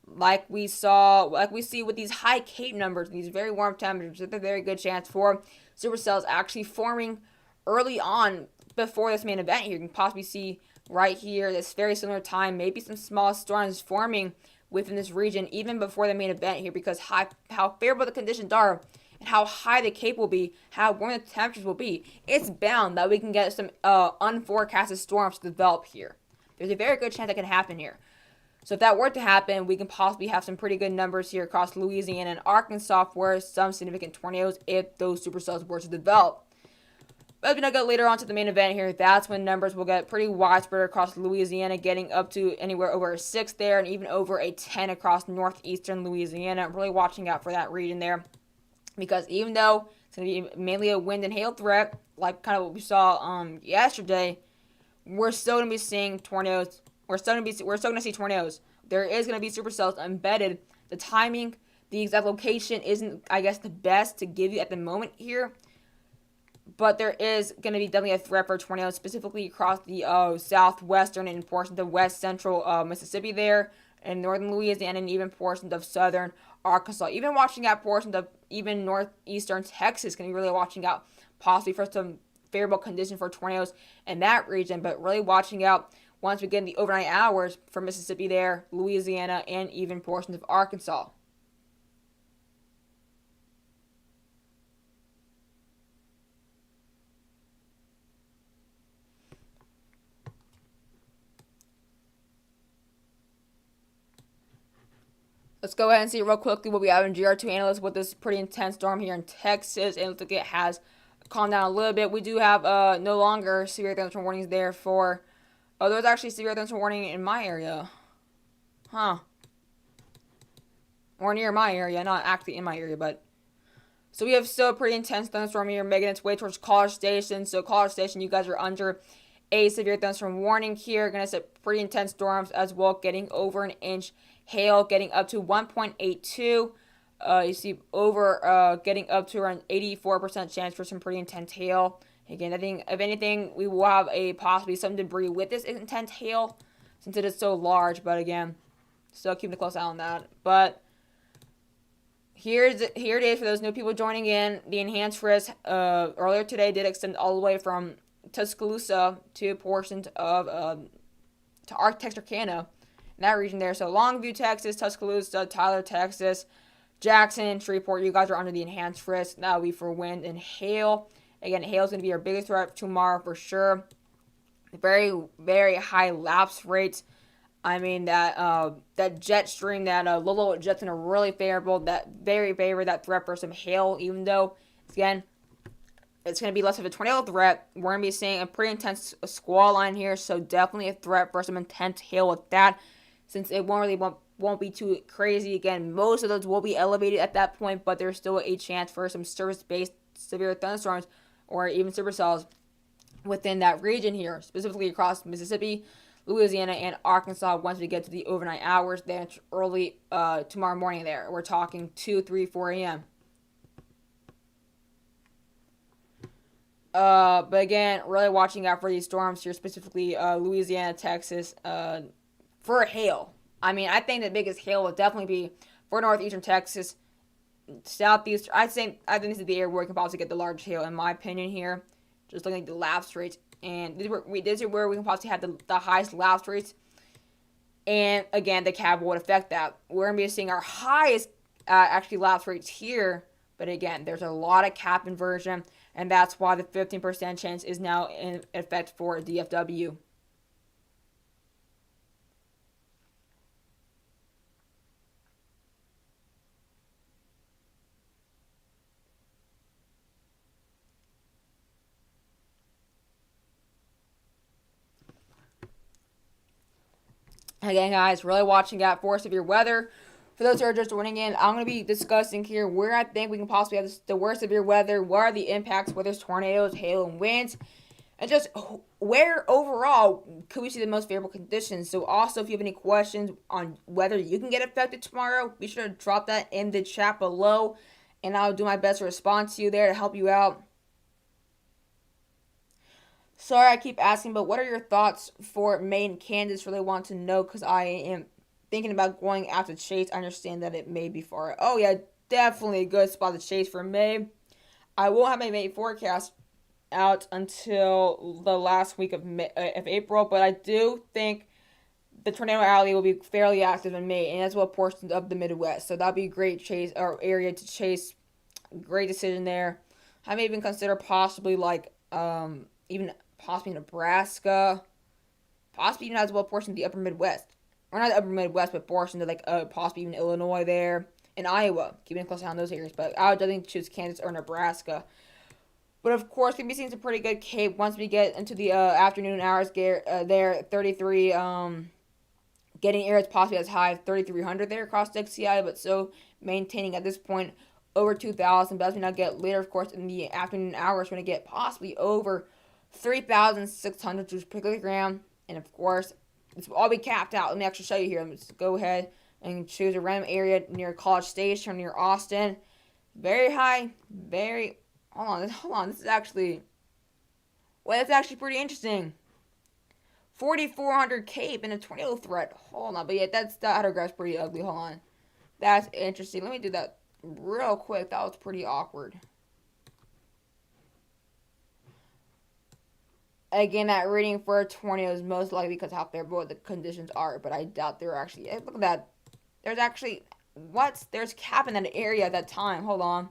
[SPEAKER 1] like we see with these high Cape numbers, these very warm temperatures, there's a very good chance for supercells actually forming early on before this main event here. You can possibly see right here, this very similar time, maybe some small storms forming within this region even before the main event here, because how favorable the conditions are and how high the Cape will be, how warm the temperatures will be, it's bound that we can get some unforecasted storms to develop here. There's a very good chance that can happen here. So if that were to happen, we can possibly have some pretty good numbers here across Louisiana and Arkansas for some significant tornadoes if those supercells were to develop. But as we now go later on to the main event here, that's when numbers will get pretty widespread across Louisiana, getting up to anywhere over a 6 there and even over a 10 across northeastern Louisiana. I'm really watching out for that region there, because even though it's going to be mainly a wind and hail threat, like kind of what we saw yesterday, we're still going to be seeing tornadoes. We're still going to see tornadoes. There is going to be supercells embedded. The timing, the exact location isn't, I guess, the best to give you at the moment here, but there is going to be definitely a threat for tornadoes, specifically across the southwestern and portions of west central Mississippi there, and northern Louisiana, and even portions of southern Arkansas. Even watching out portions of even northeastern Texas, can be really watching out possibly for some favorable conditions for tornadoes in that region, but really watching out once we get in the overnight hours for Mississippi there, Louisiana, and even portions of Arkansas. Let's go ahead and see real quickly what we have in GR2 analysts with this pretty intense storm here in Texas. And it looks like it has calmed down a little bit. We do have no longer severe thunderstorm warnings there for... Oh, there's actually severe thunderstorm warning in my area. Huh. Or near my area, not actually in my area, but... So we have still a pretty intense thunderstorm here making its way towards College Station. So College Station, you guys are under a severe thunderstorm warning here. Gonna set pretty intense storms as well, getting over an inch. Hail getting up to 1.82. You see over getting up to around 84% chance for some pretty intense hail. Again, I think if anything, we will have a possibly some debris with this intense hail since it is so large. But again, still keeping a close eye on that. But here it is for those new people joining in. The enhanced risk earlier today did extend all the way from Tuscaloosa to portions of to Texarkana, in that region there. So Longview, Texas, Tuscaloosa, Tyler, Texas, Jackson, Shreveport. You guys are under the enhanced risk. That'll be for wind and hail. Again, hail is going to be our biggest threat tomorrow for sure. Very, very high lapse rates. I mean that jet stream, that low jet's gonna really favorable. That very favor that threat for some hail. Even though again, it's gonna be less of a tornado threat. We're gonna be seeing a pretty intense squall line here. So definitely a threat for some intense hail with that. Since it won't be too crazy. Again, most of those will be elevated at that point, but there's still a chance for some surface-based severe thunderstorms or even supercells within that region here, specifically across Mississippi, Louisiana, and Arkansas once we get to the overnight hours. Then early tomorrow morning there. We're talking 2, 3, 4 a.m. But again, really watching out for these storms here, specifically Louisiana, Texas, for hail. I mean, I think the biggest hail will definitely be for northeastern Texas, southeast. I think this is the area where we can possibly get the large hail, in my opinion here. Just looking at the lapse rates, and this is where we can possibly have the highest lapse rates. And again, the cab would affect that. We're gonna be seeing our highest actually lapse rates here, but again, there's a lot of cap inversion, and that's why the 15% chance is now in effect for DFW. Again, guys, really watching out for severe weather. For those who are just joining in, I'm going to be discussing here where I think we can possibly have the worst severe weather, what are the impacts, whether it's tornadoes, hail, and winds, and just where overall could we see the most favorable conditions. So also, if you have any questions on whether you can get affected tomorrow, be sure to drop that in the chat below, and I'll do my best to respond to you there to help you out. Sorry I keep asking, but what are your thoughts for May and Kansas? Really want to know because I am thinking about going after Chase. I understand that it may be far. Oh yeah, definitely a good spot to chase for May. I won't have my May forecast out until the last week of April, but I do think the Tornado Alley will be fairly active in May, and as well portions of the Midwest. So that'll be a great chase or area to chase. Great decision there. I may even consider possibly like even possibly Nebraska, possibly even as well portions of the upper Midwest. Or not the upper Midwest, but portions of like possibly even Illinois there, and Iowa, keeping a close eye on those areas. But I would definitely choose Kansas or Nebraska. But of course, we'll be seeing some pretty good cape once we get into the afternoon hours there, 33, getting areas possibly as high as 3,300 there across the XCI, but so maintaining at this point over 2,000. But as we now get later, of course, in the afternoon hours, we're going to get possibly over 3,600 joules per kilogram. And of course, this will all be capped out. Let me actually show you here. Let's go ahead and choose a random area near College Station or near Austin. Very high, very... Hold on. This is actually... Well, that's actually pretty interesting. 4,400 cape and a tornado threat. Hold on, but yeah, that autograph's pretty ugly. Hold on. That's interesting. Let me do that real quick. That was pretty awkward. Again, that reading for a tornado is most likely because how favorable the conditions are, but I doubt they're actually... Look at that. There's actually... What? There's cap in that area at that time. Hold on.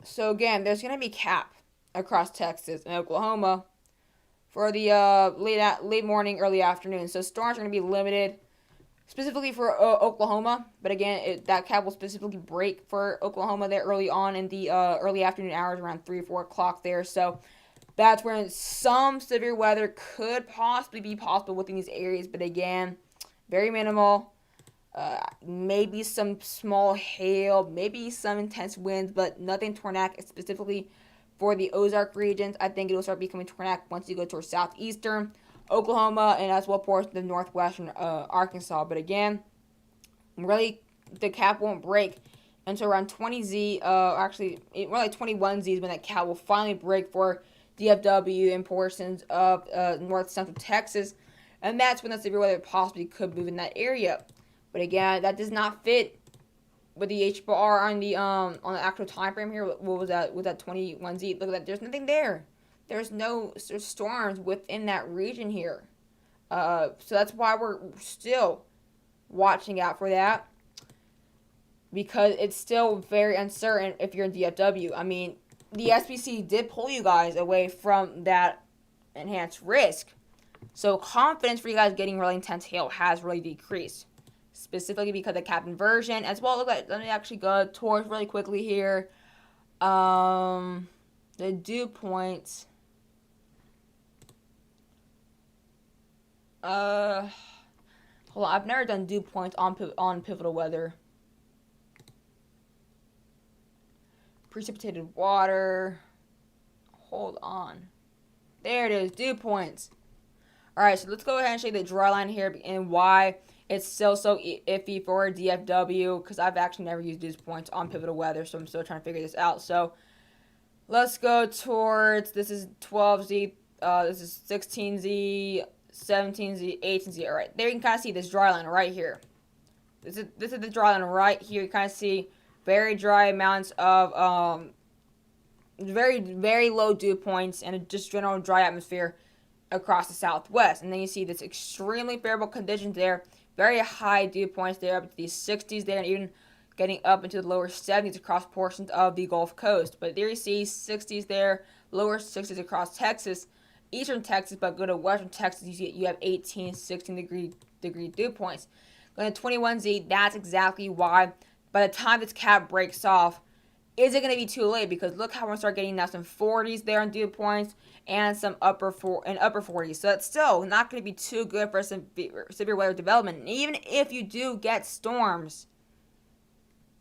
[SPEAKER 1] So again, there's going to be cap across Texas and Oklahoma for the late morning, early afternoon. So storms are going to be limited specifically for Oklahoma. But again, that cap will specifically break for Oklahoma there early on in the early afternoon hours around 3 or 4 o'clock there. So that's where some severe weather could possibly be possible within these areas. But again, very minimal. Maybe some small hail, maybe some intense winds, but nothing tornadic specifically for the Ozark regions. I think it will start becoming tornadic once you go towards southeastern Oklahoma and as well portions of northwestern Arkansas. But again, really the cap won't break until around 20Z. Actually, really 21Z is when that cap will finally break for DFW and portions of north central Texas, and that's when the severe weather possibly could move in that area. But again, that does not fit with the H bar on the actual time frame here. What was that? Was that 21Z? Look at that. There's nothing there. There's no storms within that region here. So that's why we're still watching out for that, because it's still very uncertain if you're in DFW. I mean, the SPC did pull you guys away from that enhanced risk. So confidence for you guys getting really intense hail has really decreased, specifically because of cap inversion as well. Look at, let me actually go towards really quickly here. The dew points. Hold on, I've never done dew points on pivotal weather. Precipitated water. Hold on. There it is, dew points. Alright, so let's go ahead and show you the dry line here and why it's still so iffy for DFW, because I've actually never used dew points on pivotal weather, so I'm still trying to figure this out. So let's go towards, this is 12Z, this is 16Z, 17Z, 18Z. Alright, there you can kind of see this dry line right here. This is the dry line right here. You kind of see very dry amounts of very, very low dew points and just general dry atmosphere across the southwest. And then you see this extremely favorable conditions there, very high dew points there, up to the 60s there, and even getting up into the lower 70s across portions of the Gulf Coast. But there you see 60s there, lower 60s across Texas, eastern Texas, but go to western Texas, you have 18, 16 degree dew points. Going to 21Z, that's exactly why by the time this cap breaks off, is it going to be too late? Because look how we're going to start getting now some 40s there on dew points and some upper 40s. So it's still not going to be too good for severe weather development. And even if you do get storms,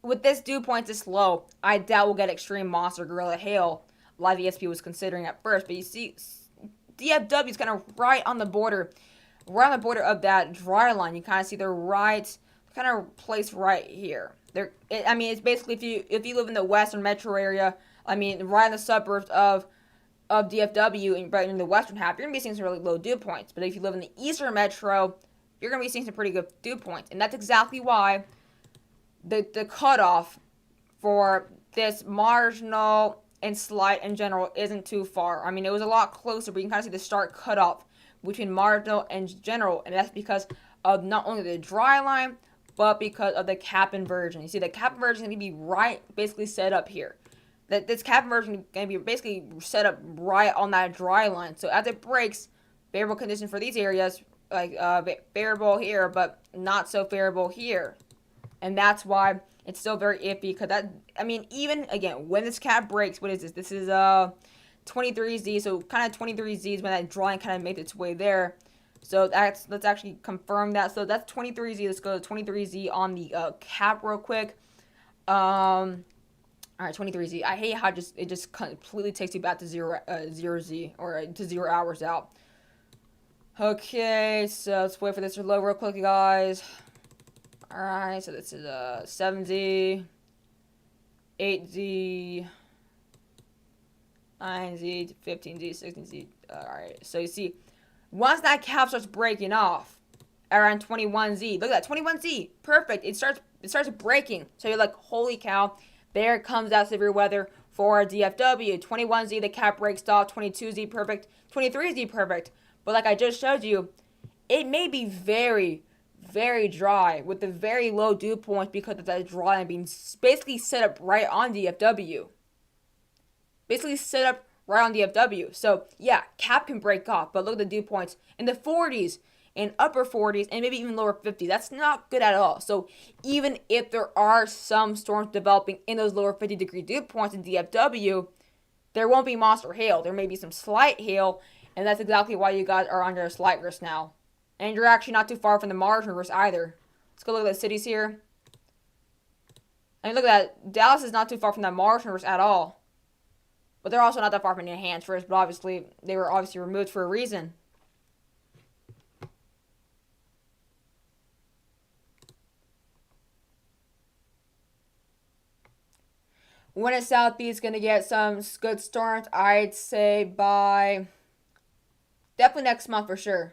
[SPEAKER 1] with this dew point this low, I doubt we'll get extreme monster gorilla hail like the SP was considering at first. But you see, DFW is kind of right on the border of that dry line. You kind of see they're right, kind of placed right here. I mean, it's basically if you live in the western metro area, I mean, right in the suburbs of DFW and right in the western half, you're gonna be seeing some really low dew points. But if you live in the eastern metro, you're gonna be seeing some pretty good dew points, and that's exactly why the cutoff for this marginal and slight in general isn't too far. I mean, it was a lot closer, but you can kind of see the stark cutoff between marginal and general, and that's because of not only the dry line, but because of the cap inversion. You see, the cap inversion is going to be right, basically set up here. This cap inversion is going to be basically set up right on that dry line. So as it breaks, favorable conditions for these areas, like favorable here, but not so favorable here. And that's why it's still very iffy, because that, I mean, even, again, when this cap breaks, what is this? This is 23Z, so kind of 23Z is when that drawing kind of made its way there. So let's actually confirm that. So that's 23Z. Let's go to 23Z on the cap real quick. All right, 23Z. I hate how it just completely takes you back to 0Z, or to 0 hours out. Okay, so let's wait for this to load real quick, guys. All right, so this is 7Z, 8Z, 9Z, 15Z, 16Z. All right, so you see, once that cap starts breaking off around 21Z, look at that, 21Z, perfect. It starts breaking. So you're like, holy cow, there comes that severe weather for DFW. 21Z, the cap breaks off. 22Z, perfect. 23Z, perfect. But like I just showed you, it may be very, very dry with the very low dew points because of that dry line being basically set up right on DFW. Basically set up right on DFW. So yeah, cap can break off, but look at the dew points in the 40s and upper 40s and maybe even lower 50s. That's not good at all. So even if there are some storms developing in those lower 50 degree dew points in DFW, there won't be monster hail. There may be some slight hail, and that's exactly why you guys are under a slight risk now. And you're actually not too far from the margin risk either. Let's go look at the cities here. I mean, look at that. Dallas is not too far from that margin risk at all. But they're also not that far from the enhanced risk, but obviously, they were obviously removed for a reason. When is Southeast going to get some good storms? I'd say by definitely next month for sure.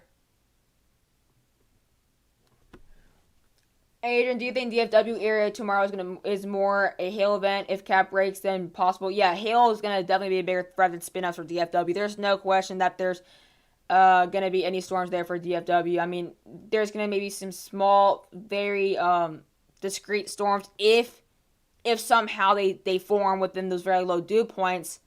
[SPEAKER 1] Adrian, do you think DFW area tomorrow is more a hail event if cap breaks than possible? Yeah, hail is gonna definitely be a bigger threat than spin ups for DFW. There's no question that there's gonna be any storms there for DFW. I mean, there's gonna maybe some small, very discrete storms if somehow they form within those very low dew points.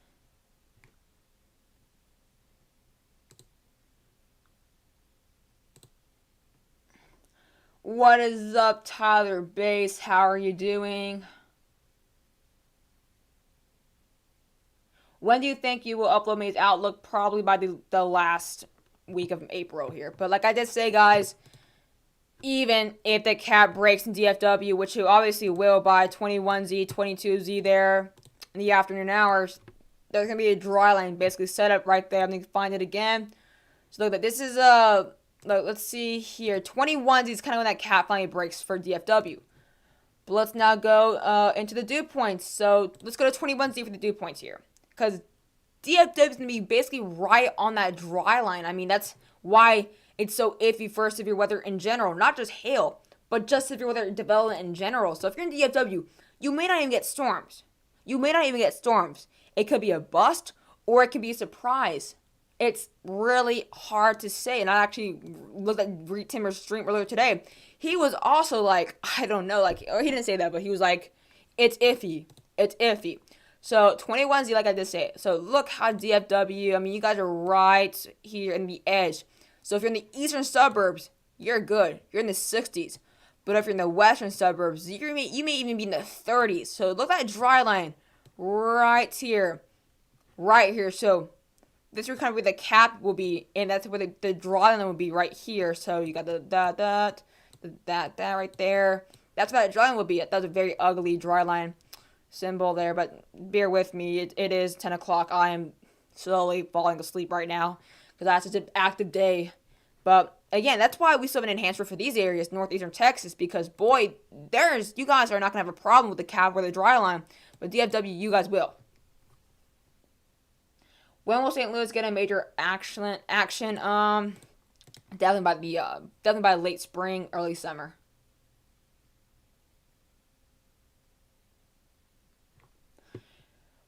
[SPEAKER 1] What is up, Tyler Base? How are you doing? When do you think you will upload May's Outlook? Probably by the last week of April here. But like I did say, guys, even if the cap breaks in DFW, which it obviously will by 21Z, 22Z there in the afternoon hours, there's going to be a dry line basically set up right there. I'm going to find it again. So look, this is let's see here. 21Z is kind of when that cap finally breaks for DFW. But let's now go into the dew points. So let's go to 21Z for the dew points here. Because DFW is going to be basically right on that dry line. I mean, that's why it's so iffy for severe weather in general. Not just hail, but just severe weather development in general. So if you're in DFW, you may not even get storms. It could be a bust or it could be a surprise. It's really hard to say. And I actually looked at Reed Timmer's stream earlier today. He was also like, I don't know, like, or he didn't say that, but he was like, it's iffy. So 21Z, like I just said. So look how DFW, I mean, you guys are right here in the edge. So if you're in the eastern suburbs, you're good. You're in the 60s. But if you're in the western suburbs, you may even be in the 30s. So look at that dry line right here. So this is kind of where the cap will be, and that's where the dry line will be right here. So you got that right there. That's what that dry line will be. That's a very ugly dry line symbol there, but bear with me. It is 10 o'clock. I am slowly falling asleep right now because that's such an active day. But again, that's why we still have an enhancer for these areas, northeastern Texas, because boy, you guys are not gonna have a problem with the cap or the dry line, but DFW, you guys will. When will St. Louis get a major action? Definitely by late spring, early summer.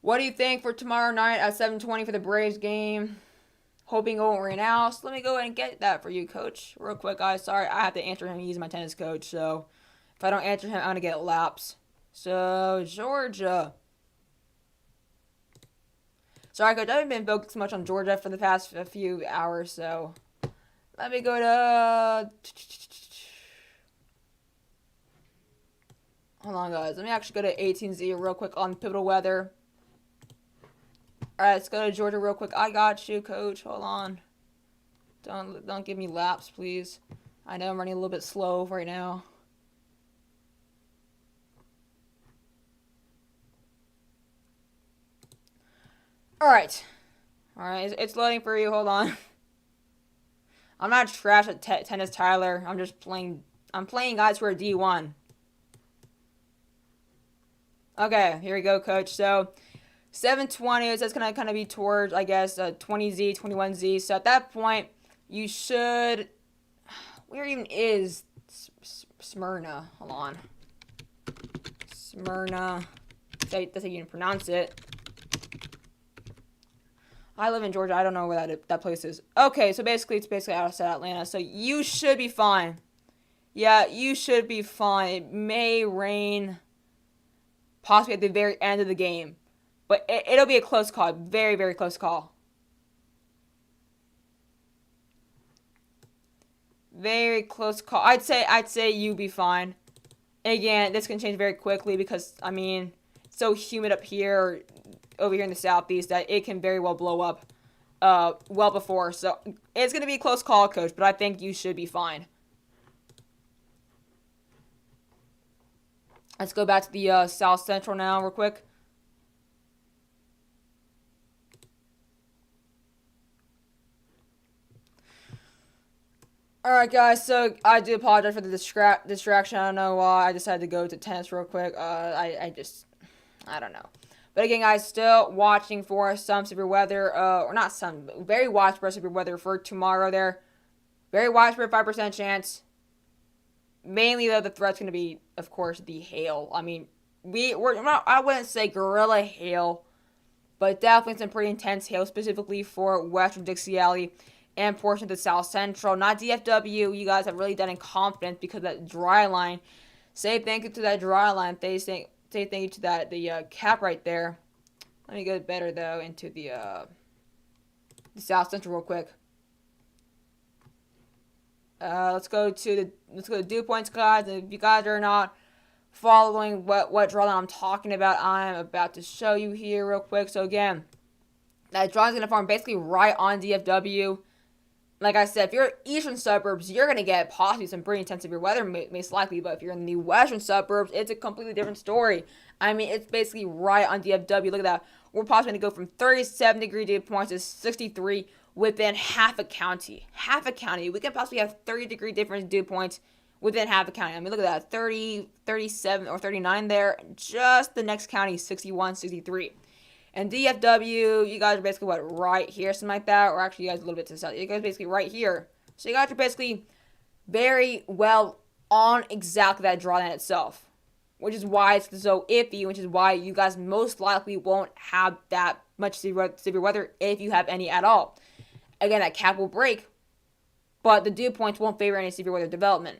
[SPEAKER 1] What do you think for tomorrow night at 7:20 for the Braves game? Hoping it won't rain out. So let me go ahead and get that for you, Coach. Real quick, guys. Sorry, I have to answer him. He's my tennis coach. So if I don't answer him, I'm going to get laps. So, Georgia. Sorry, Coach. I haven't been focused much on Georgia for the past few hours. So let me go to... Hold on, guys. Let me actually go to 18Z real quick on pivotal weather. Alright, let's go to Georgia real quick. I got you, Coach. Hold on. Don't give me laps, please. I know I'm running a little bit slow right now. Alright. It's loading for you. Hold on. I'm not trash at tennis, Tyler. I'm just playing. I'm playing guys who are D1. Okay, here we go, Coach. So 720, that's going to kind of be towards, I guess, 20Z, 21Z. So at that point, you should... Where even is Smyrna? Hold on. Smyrna. That's how you can pronounce it. I live in Georgia. I don't know where that place is. Okay, so basically, it's basically outside Atlanta. So you should be fine. Yeah, you should be fine. It may rain possibly at the very end of the game. But it'll be a close call. Very, very close call. Very close call. I'd say you be fine. Again, this can change very quickly because, I mean, it's so humid up here, over here in the southeast, that it can very well blow up well before. So it's going to be a close call, Coach, but I think you should be fine. Let's go back to the South Central now real quick. Alright, guys, so I do apologize for the distraction. I don't know why. I decided to go to tennis real quick. I don't know. But again, guys, still watching for some severe weather, or not some, very widespread severe weather for tomorrow there. Very widespread, 5% chance. mainly though the threat's going to be, of course, the hail. I mean, we're not, I wouldn't say gorilla hail, but definitely some pretty intense hail, specifically for western Dixie Alley and portion of the South Central. Not DFW. You guys have really done in confidence because of that dry line. Say thank you to that dry line. Say thank you to that the cap right there. Let me go better though into the South Central real quick. Let's go to dew points, guys. And if you guys are not following what draw line I'm talking about, I'm about to show you here real quick. So again, that drawing is going to form basically right on DFW. Like I said, if you're eastern suburbs, you're going to get possibly some pretty intense severe weather, most likely. But if you're in the western suburbs, it's a completely different story. I mean, it's basically right on DFW. Look at that. We're possibly going to go from 37-degree dew points to 63 within half a county. Half a county. We could possibly have 30-degree difference dew points within half a county. I mean, look at that. 30, 37, or 39 there. Just the next county, 61, 63. And DFW, you guys are basically, what, right here, something like that? Or actually, you guys a little bit to the south. You guys are basically right here. So you guys are basically very well on exactly that drawline itself. Which is why it's so iffy, which is why you guys most likely won't have that much severe weather if you have any at all. Again, that cap will break, but the dew points won't favor any severe weather development.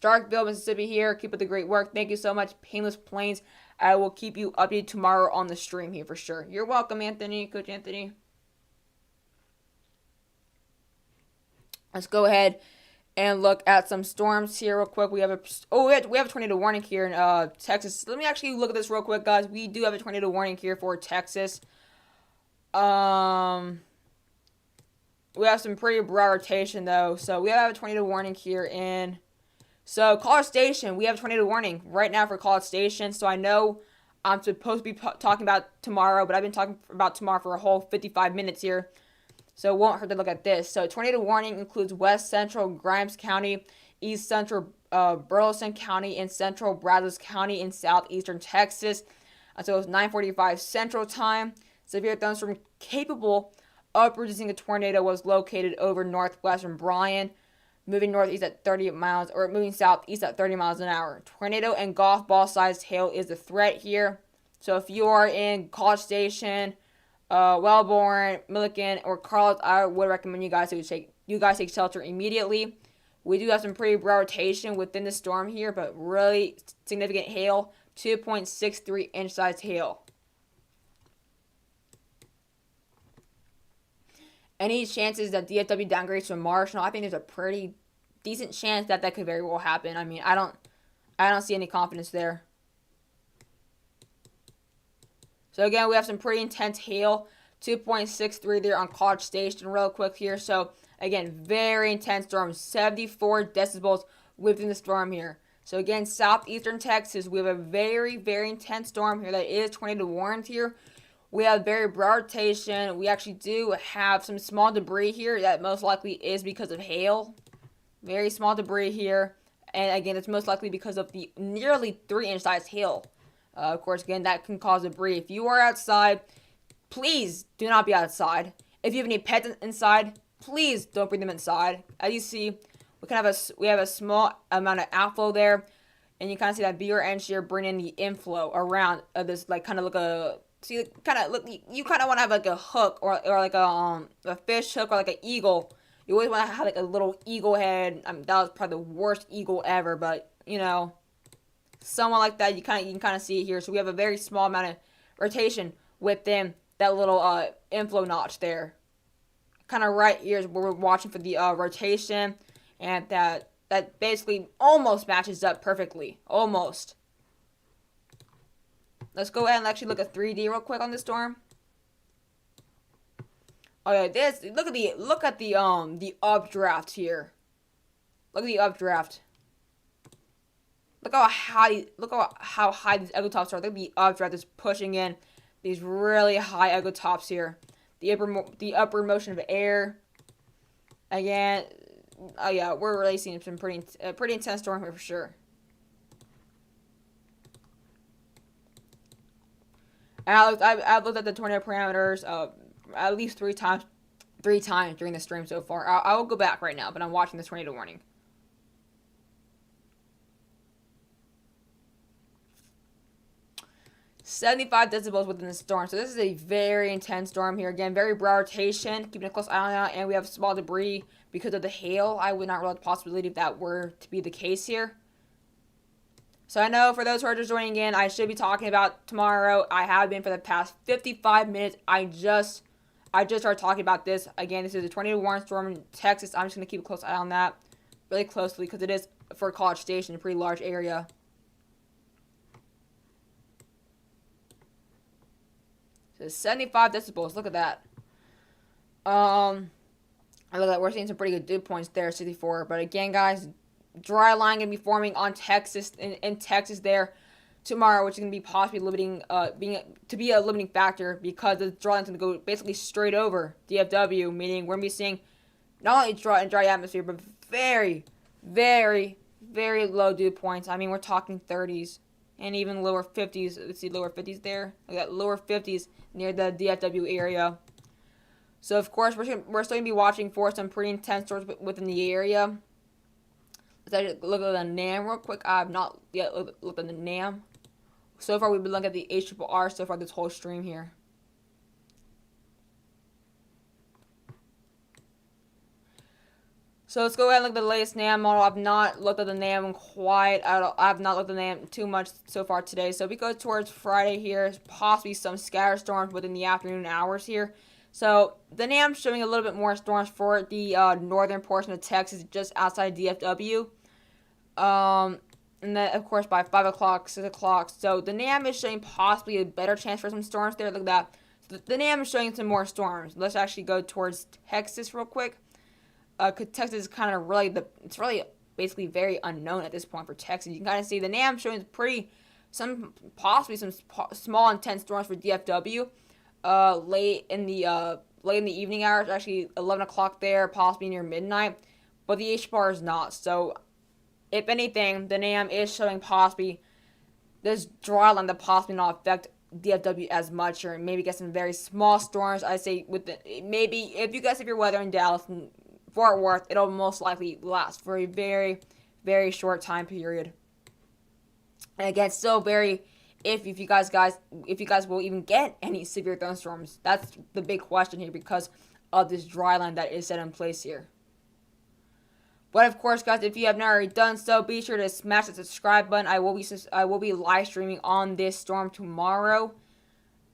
[SPEAKER 1] Starkville, Mississippi here. Keep up the great work. Thank you so much. Painless Plains. I will keep you updated tomorrow on the stream here for sure. You're welcome, Anthony. Coach Anthony. Let's go ahead and look at some storms here real quick. We have a tornado warning here in Texas. Let me actually look at this real quick, guys. We do have a tornado warning here for Texas. We have some pretty broad rotation though. So we have a tornado warning here in College Station. We have a tornado warning right now for College Station. So I know I'm supposed to be talking about tomorrow, but I've been talking about tomorrow for a whole 55 minutes here. So it won't hurt to look at this. So tornado warning includes West Central Grimes County, East Central Burleson County, and Central Brazos County in southeastern Texas. So it's 9:45 Central Time. Severe thunderstorm capable of producing a tornado was located over northwestern Bryan, moving northeast at 30 miles, or moving southeast at 30 miles an hour. Tornado and golf ball sized hail is the threat here. So if you are in College Station, Wellborn, Milliken, or Carlos, I would recommend you guys take shelter immediately. We do have some pretty broad rotation within the storm here, but really significant hail, 2.63 inch size hail. Any chances that DFW downgrades to Marshall? I think there's a pretty decent chance that could very well happen. I mean, I don't see any confidence there. So again, we have some pretty intense hail, 2.63 there on College Station real quick here. So again, very intense storm, 74 decibels within the storm here. So again, southeastern Texas, we have a very, very intense storm here that is tornado warned here. We have very broad rotation. We actually do have some small debris here that most likely is because of hail. Very small debris here. And again, it's most likely because of the nearly 3-inch size hail. Of course, again, that can cause debris. If you are outside, please do not be outside. If you have any pets inside, please don't bring them inside. As you see, we have a small amount of outflow there. And you kind of see that bigger edge here bringing the inflow around this, like, kind of look a... See, you kind of want to have like a hook or like a fish hook or like an eagle. You always want to have like a little eagle head. I mean, that was probably the worst eagle ever, but you know, someone like that you can kind of see it here. So we have a very small amount of rotation within that little inflow notch there. Kind of right here is where we're watching for the rotation, and that basically almost matches up perfectly, almost. Let's go ahead and actually look at 3D real quick on this storm. Oh yeah, look at the updraft here. Look at the updraft. Look how high these ego tops are. Look at the updraft is pushing in these really high ego tops here. The upward motion of air. Again, oh yeah, we're really seeing some pretty intense storm here for sure. And I've looked at the tornado parameters at least three times during the stream so far. I will go back right now, but I'm watching this tornado warning. 75 decibels within the storm. So this is a very intense storm here. Again, very broad rotation, keeping a close eye on it, and we have small debris because of the hail. I would not rule out the possibility if that were to be the case here. So I know for those who are just joining in, I should be talking about tomorrow. I have been for the past 55 minutes. I just started talking about this. Again, this is a tornado warning storm in Texas. I'm just going to keep a close eye on that really closely because it is, for College Station, a pretty large area. So 75 decibels. Look at that. Look at that. We're seeing some pretty good dew points there, 64. But again, guys, dry line going to be forming on Texas, in Texas there tomorrow, which is going to be possibly limiting, be a limiting factor because the dry line is going to go basically straight over DFW, meaning we're going to be seeing not only dry atmosphere, but very, very, very low dew points. I mean, we're talking 30s. And even lower 50s. Let's see, lower 50s there. Look at that, lower 50s near the DFW area. So, of course, we're still going to be watching for some pretty intense storms within the area. Let's look at the NAM real quick. I have not yet looked at the NAM. So far, we've been looking at the HRRR so far this whole stream here. So let's go ahead and look at the latest NAM model. I've not looked at the NAM quite at all. I have not looked at the NAM too much so far today. So we go towards Friday here, possibly some scatter storms within the afternoon hours here. So the NAM showing a little bit more storms for the northern portion of Texas, just outside DFW. And then, of course, by 5 o'clock, 6 o'clock. So the NAM is showing possibly a better chance for some storms there. Look at that. So the NAM is showing some more storms. Let's actually go towards Texas real quick. Cause Texas is kind of really it's really basically very unknown at this point for Texas. You can kind of see the NAM showing possibly some small intense storms for DFW. Late in the evening hours, actually 11 o'clock there, possibly near midnight. But the HRRR is not. So if anything, the NAM is showing possibly this dry line that possibly not affect DFW as much, or maybe get some very small storms. I say maybe if you're weather in Dallas and Fort Worth, it'll most likely last for a very, very short time period. And again, still very if you guys will even get any severe thunderstorms. That's the big question here because of this dry line that is set in place here. But of course, guys, if you have not already done so, be sure to smash the subscribe button. I will be live streaming on this storm tomorrow.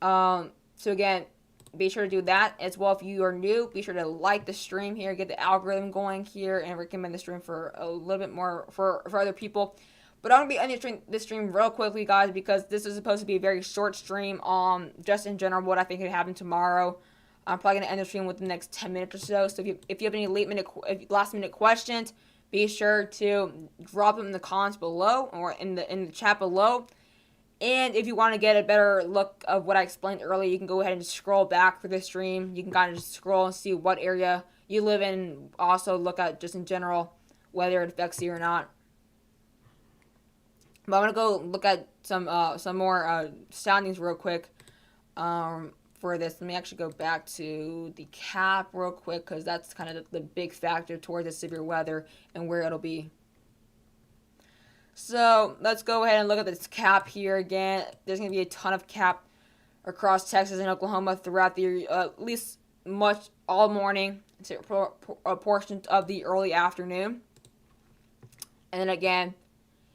[SPEAKER 1] So again, be sure to do that as well. If you are new, be sure to like the stream here, get the algorithm going here, and recommend the stream for a little bit more for other people. But I'm going to be ending this stream real quickly, guys, because this is supposed to be a very short stream on just in general what I think could happen tomorrow. I'm probably going to end the stream within the next 10 minutes or so. So if you have any last minute questions, be sure to drop them in the comments below or in the chat below. And if you want to get a better look of what I explained earlier, you can go ahead and just scroll back for the stream. You can kind of just scroll and see what area you live in. Also look at just in general whether it affects you or not. But I'm going to go look at some more soundings real quick for this. Let me actually go back to the cap real quick because that's kind of the big factor towards the severe weather and where it'll be. So let's go ahead and look at this cap here again. There's going to be a ton of cap across Texas and Oklahoma throughout the at least much all morning, a portion of the early afternoon. And then again,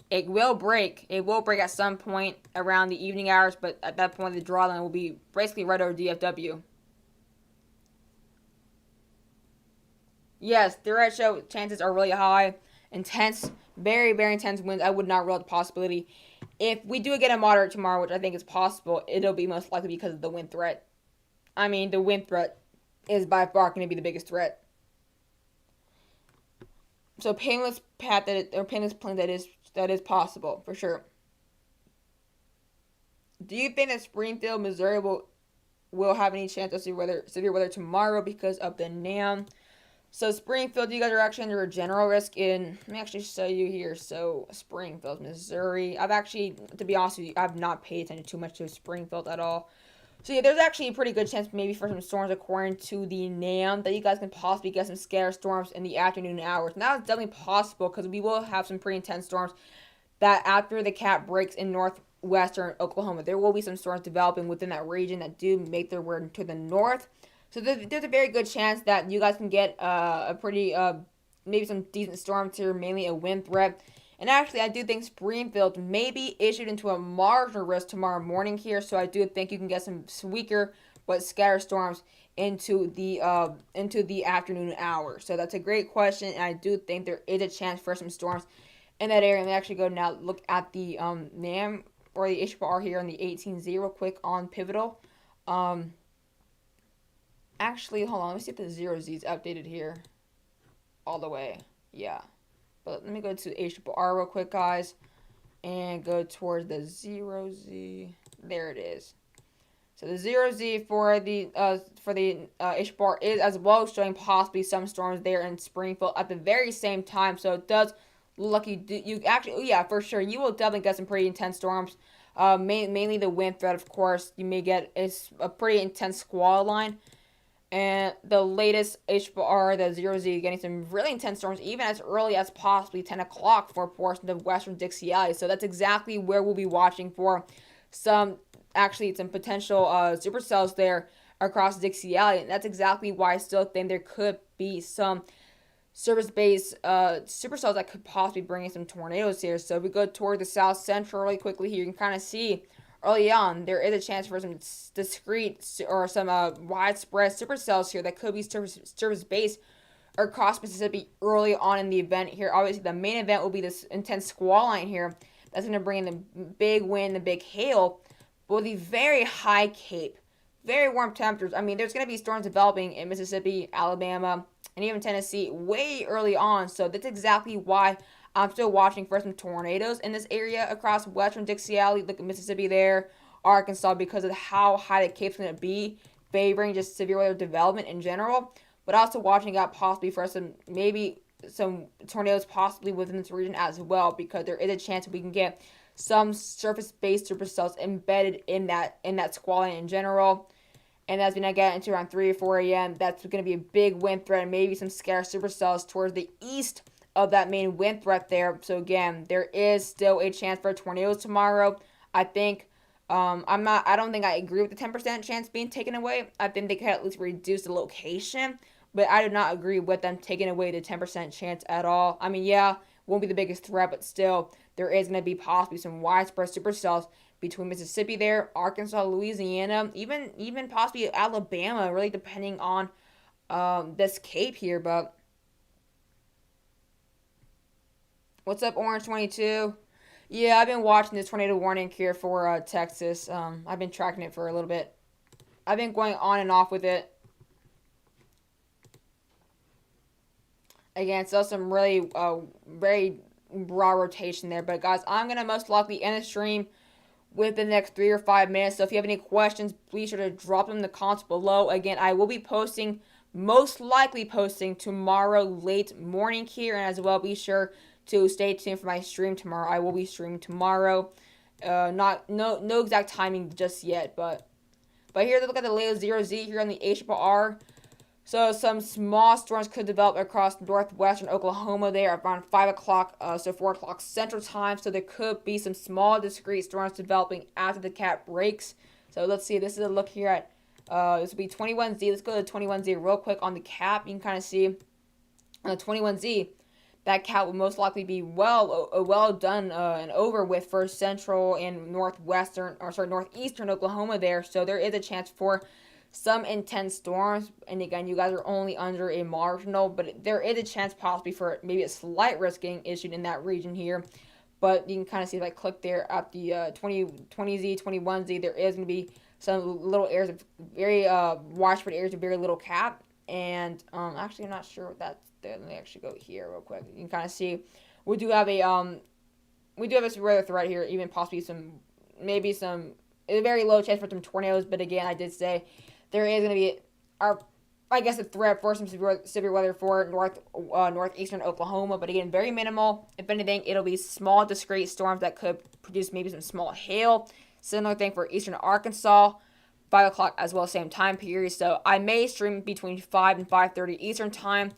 [SPEAKER 1] it will break. It will break at some point around the evening hours, but at that point the draw line will be basically right over DFW. Yes, the red show chances are really high. Intense, very, very intense winds. I would not rule out the possibility. If we do get a moderate tomorrow, which I think is possible, it'll be most likely because of the wind threat. I mean, the wind threat is by far going to be the biggest threat. So painless path painless plane that is possible for sure. Do you think that Springfield, Missouri will have any chance of severe weather tomorrow because of the NAM? So Springfield, you guys are actually under a general risk in, let me actually show you here. So Springfield, Missouri. I've actually, to be honest with you, I've not paid attention too much to Springfield at all. So yeah, there's actually a pretty good chance maybe for some storms according to the NAM that you guys can possibly get some scattered storms in the afternoon hours. And that is definitely possible because we will have some pretty intense storms that after the cap breaks in northwestern Oklahoma. There will be some storms developing within that region that do make their way to the north. So there's a very good chance that you guys can get a pretty, maybe some decent storms here, mainly a wind threat. And actually, I do think Springfield may be issued into a marginal risk tomorrow morning here. So I do think you can get some weaker but scattered storms into the afternoon hour. So that's a great question, and I do think there is a chance for some storms in that area. And we actually go now look at the NAM or the HPR here on the 18Z real quick on Pivotal. Actually, hold on. Let me see if the 0Z is updated here all the way. Yeah. But let me go to HPR real quick, guys, and go towards the 0Z. There it is. So the 0Z for the HPR is as well showing possibly some storms there in Springfield at the very same time. So it does look like you actually, yeah, for sure, you will definitely get some pretty intense storms. Mainly the wind threat, of course. You may get a pretty intense squall line. And the latest HPR, the 0Z, getting some really intense storms, even as early as possibly 10 o'clock for portions of western Dixie Alley. So that's exactly where we'll be watching for some potential supercells there across Dixie Alley. And that's exactly why I still think there could be some surface-based supercells that could possibly bring in some tornadoes here. So if we go toward the south central really quickly here, you can kind of see early on, there is a chance for some discrete or some widespread supercells here that could be surface-based across Mississippi early on in the event here. Obviously, the main event will be this intense squall line here that's going to bring in the big wind, the big hail, but with the very high Cape, very warm temperatures. I mean, there's going to be storms developing in Mississippi, Alabama, and even Tennessee way early on. So that's exactly why I'm still watching for some tornadoes in this area across western Dixie Alley. Look at Mississippi there, Arkansas, because of how high the Cape's going to be, favoring just severe weather development in general. But also watching out possibly for some tornadoes possibly within this region as well, because there is a chance we can get some surface-based supercells embedded in that squall line in general. And as we now get into around 3 or 4 a.m., that's going to be a big wind threat and maybe some scattered supercells towards the east of that main wind threat there. So again, there is still a chance for tornadoes tomorrow. I think I don't think I agree with the 10% chance being taken away. I think they could at least reduce the location, but I do not agree with them taking away the 10% chance at all. I mean, yeah, won't be the biggest threat, but still, there is going to be possibly some widespread supercells between Mississippi there, Arkansas, Louisiana, even possibly Alabama, really depending on this Cape here. But what's up, Orange 22? Yeah, I've been watching this tornado warning here for Texas. I've been tracking it for a little bit. I've been going on and off with it. Again, still some really very raw rotation there. But guys, I'm going to most likely end the stream within the next 3 or 5 minutes. So if you have any questions, please sure to drop them in the comments below. Again, I will be most likely posting tomorrow late morning here. And as well, be sure to stay tuned for my stream tomorrow. I will be streaming tomorrow. No exact timing just yet, but here, look at the latest 0Z here on the HRR. So some small storms could develop across northwestern Oklahoma there around 5 o'clock, so 4 o'clock Central Time. So there could be some small discrete storms developing after the cap breaks. So let's see. This is a look here at, this will be 21Z. Let's go to 21Z real quick on the cap. You can kind of see on the 21Z, that cap will most likely be well done and over with for central and northeastern Oklahoma there. So there is a chance for some intense storms, and again, you guys are only under a marginal, but there is a chance possibly for maybe a slight risk getting issued in that region here. But you can kind of see if I click there at the 20Z, 21Z, there is going to be some little areas of very widespread areas of very little cap. And actually, I'm not sure what that's there. Let me actually go here real quick. You can kind of see we do have a severe threat here, even possibly a very low chance for some tornadoes. But again, I did say there is going to be a threat for some severe weather for northeastern Oklahoma, but again, very minimal. If anything, it'll be small, discrete storms that could produce maybe some small hail. Similar thing for eastern Arkansas, 5 o'clock as well, same time period. So I may stream between 5 and 5:30 Eastern time,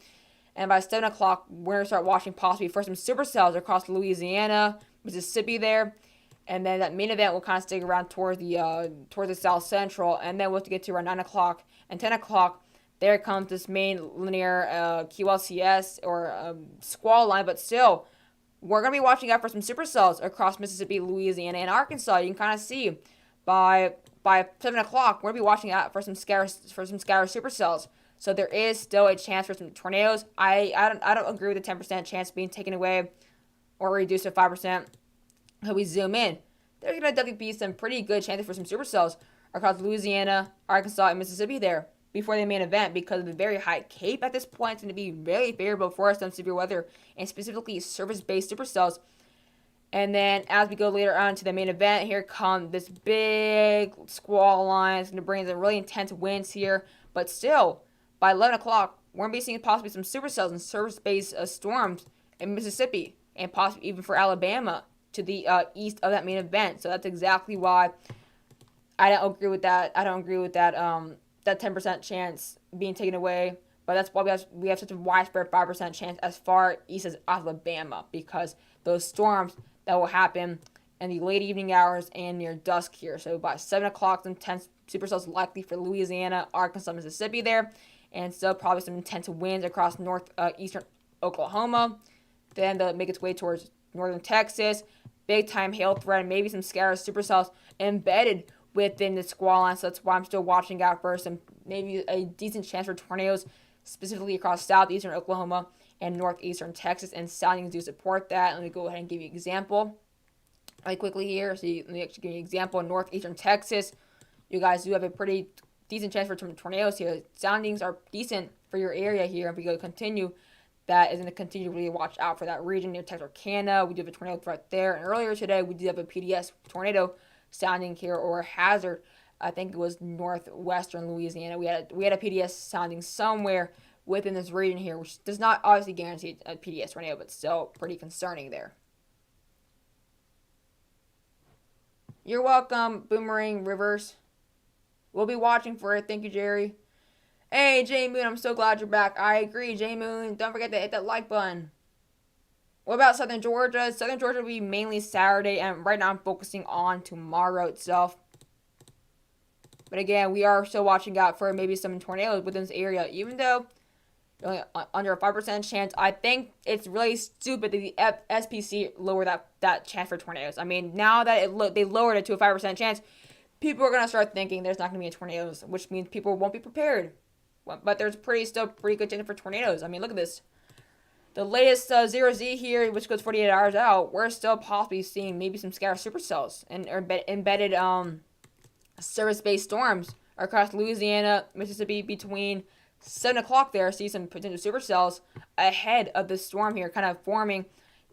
[SPEAKER 1] and by 7 o'clock, we're going to start watching possibly for some supercells across Louisiana, Mississippi there. And then that main event will kind of stick around towards the South Central, and then we'll get to around 9 o'clock and 10 o'clock. There comes this main linear QLCS or squall line, but still, we're gonna be watching out for some supercells across Mississippi, Louisiana, and Arkansas. You can kind of see by 7 o'clock, we're gonna be watching out for some scatter supercells. So there is still a chance for some tornadoes. I don't agree with the 10% chance being taken away or reduced to 5%. If we zoom in, there's gonna definitely be some pretty good chances for some supercells across Louisiana, Arkansas, and Mississippi there before the main event, because of the very high cape at this point. It's going to be very favorable for us on severe weather and specifically surface-based supercells. And then as we go later on to the main event, here come this big squall line. It's going to bring some really intense winds here. But still, by 11 o'clock, we're going to be seeing possibly some supercells and surface-based storms in Mississippi and possibly even for Alabama to the east of that main event. So that's exactly why I don't agree with that. That 10% chance being taken away, but that's why we have such a widespread 5% chance as far east as Alabama, because those storms that will happen in the late evening hours and near dusk here. So by 7 o'clock, some intense supercells likely for Louisiana, Arkansas, Mississippi there, and still probably some intense winds across northeastern Oklahoma. Then they'll make its way towards northern Texas. Big time hail threat, and maybe some scattered supercells embedded within the squall line. So that's why I'm still watching out for some, maybe a decent chance for tornadoes, specifically across southeastern Oklahoma and northeastern Texas, and soundings do support that. Let me go ahead and give you an example really quickly here. So let me actually give you an example in northeastern Texas. You guys do have a pretty decent chance for tornadoes here. Soundings are decent for your area here. If we go continue, that is going to continue to really watch out for that region near Texarkana. We do have a tornado threat there. And earlier today, we did have a PDS tornado sounding here, or hazard. I think it was northwestern Louisiana. We had a PDS sounding somewhere within this region here, which does not obviously guarantee a PDS tornado, but still pretty concerning there. You're welcome, Boomerang Rivers. We'll be watching for it. Thank you, Jerry. Hey, J Moon, I'm so glad you're back. I agree, J Moon. Don't forget to hit that like button. What about Southern Georgia? Southern Georgia will be mainly Saturday, and right now I'm focusing on tomorrow itself. But again, we are still watching out for maybe some tornadoes within this area, even though only under a 5% chance. I think it's really stupid that the SPC lowered that chance for tornadoes. I mean, now that they lowered it to a 5% chance, people are going to start thinking there's not going to be any tornadoes, which means people won't be prepared. But there's still pretty good chance for tornadoes. I mean, look at this. The latest 0Z here, which goes 48 hours out, we're still possibly seeing maybe some scattered supercells and embedded surface-based storms across Louisiana, Mississippi between 7 o'clock there. See some potential supercells ahead of the storm here, kind of forming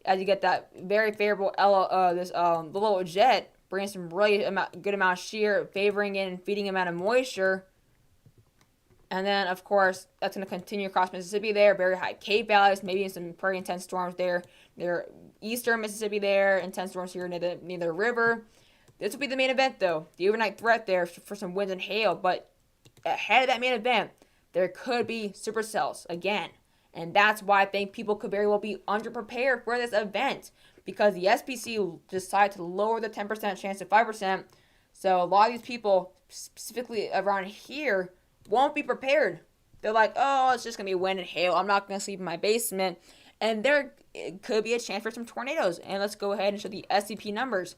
[SPEAKER 1] as you get that very favorable the little jet, bringing some really good amount of shear, favoring in and feeding amount of moisture. And then, of course, that's going to continue across Mississippi there. Very high Cape Valleys, maybe some pretty intense storms there. Near eastern Mississippi there. Intense storms here near the river. This will be the main event, though. The overnight threat there for some winds and hail. But ahead of that main event, there could be supercells again. And that's why I think people could very well be underprepared for this event, because the SPC decided to lower the 10% chance to 5%. So a lot of these people, specifically around here, won't be prepared. They're like, oh, it's just going to be wind and hail. I'm not going to sleep in my basement. And there could be a chance for some tornadoes. And let's go ahead and show the SCP numbers.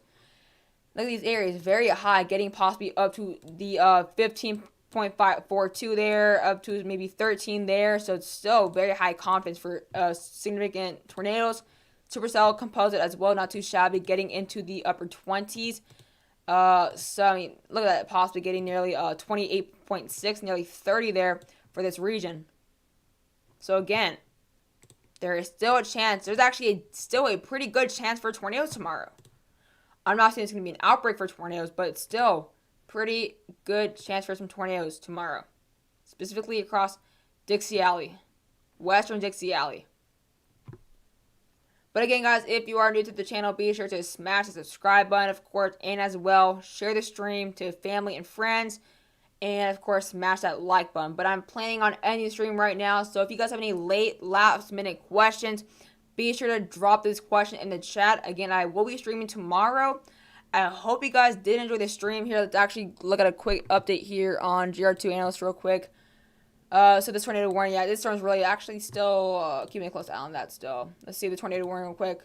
[SPEAKER 1] Look at these areas. Very high, getting possibly up to the 15.542 there, up to maybe 13 there. So it's still very high confidence for significant tornadoes. Supercell composite as well, not too shabby, getting into the upper 20s. So, I mean, look at that, possibly getting nearly 28.6, nearly 30 there for this region. So, again, there is still a chance. There's actually still a pretty good chance for tornadoes tomorrow. I'm not saying it's going to be an outbreak for tornadoes, but it's still pretty good chance for some tornadoes tomorrow. Specifically across Dixie Alley, western Dixie Alley. But again, guys, if you are new to the channel, be sure to smash the subscribe button, of course, and as well, share the stream to family and friends, and of course, smash that like button. But I'm planning on ending the stream right now, so if you guys have any last-minute questions, be sure to drop this question in the chat. Again, I will be streaming tomorrow I hope you guys did enjoy the stream here. Let's actually look at a quick update here on GR2 Analyst real quick. So this tornado warning, yeah, this storm's really actually still keeping a close eye on that still. Let's see the tornado warning real quick.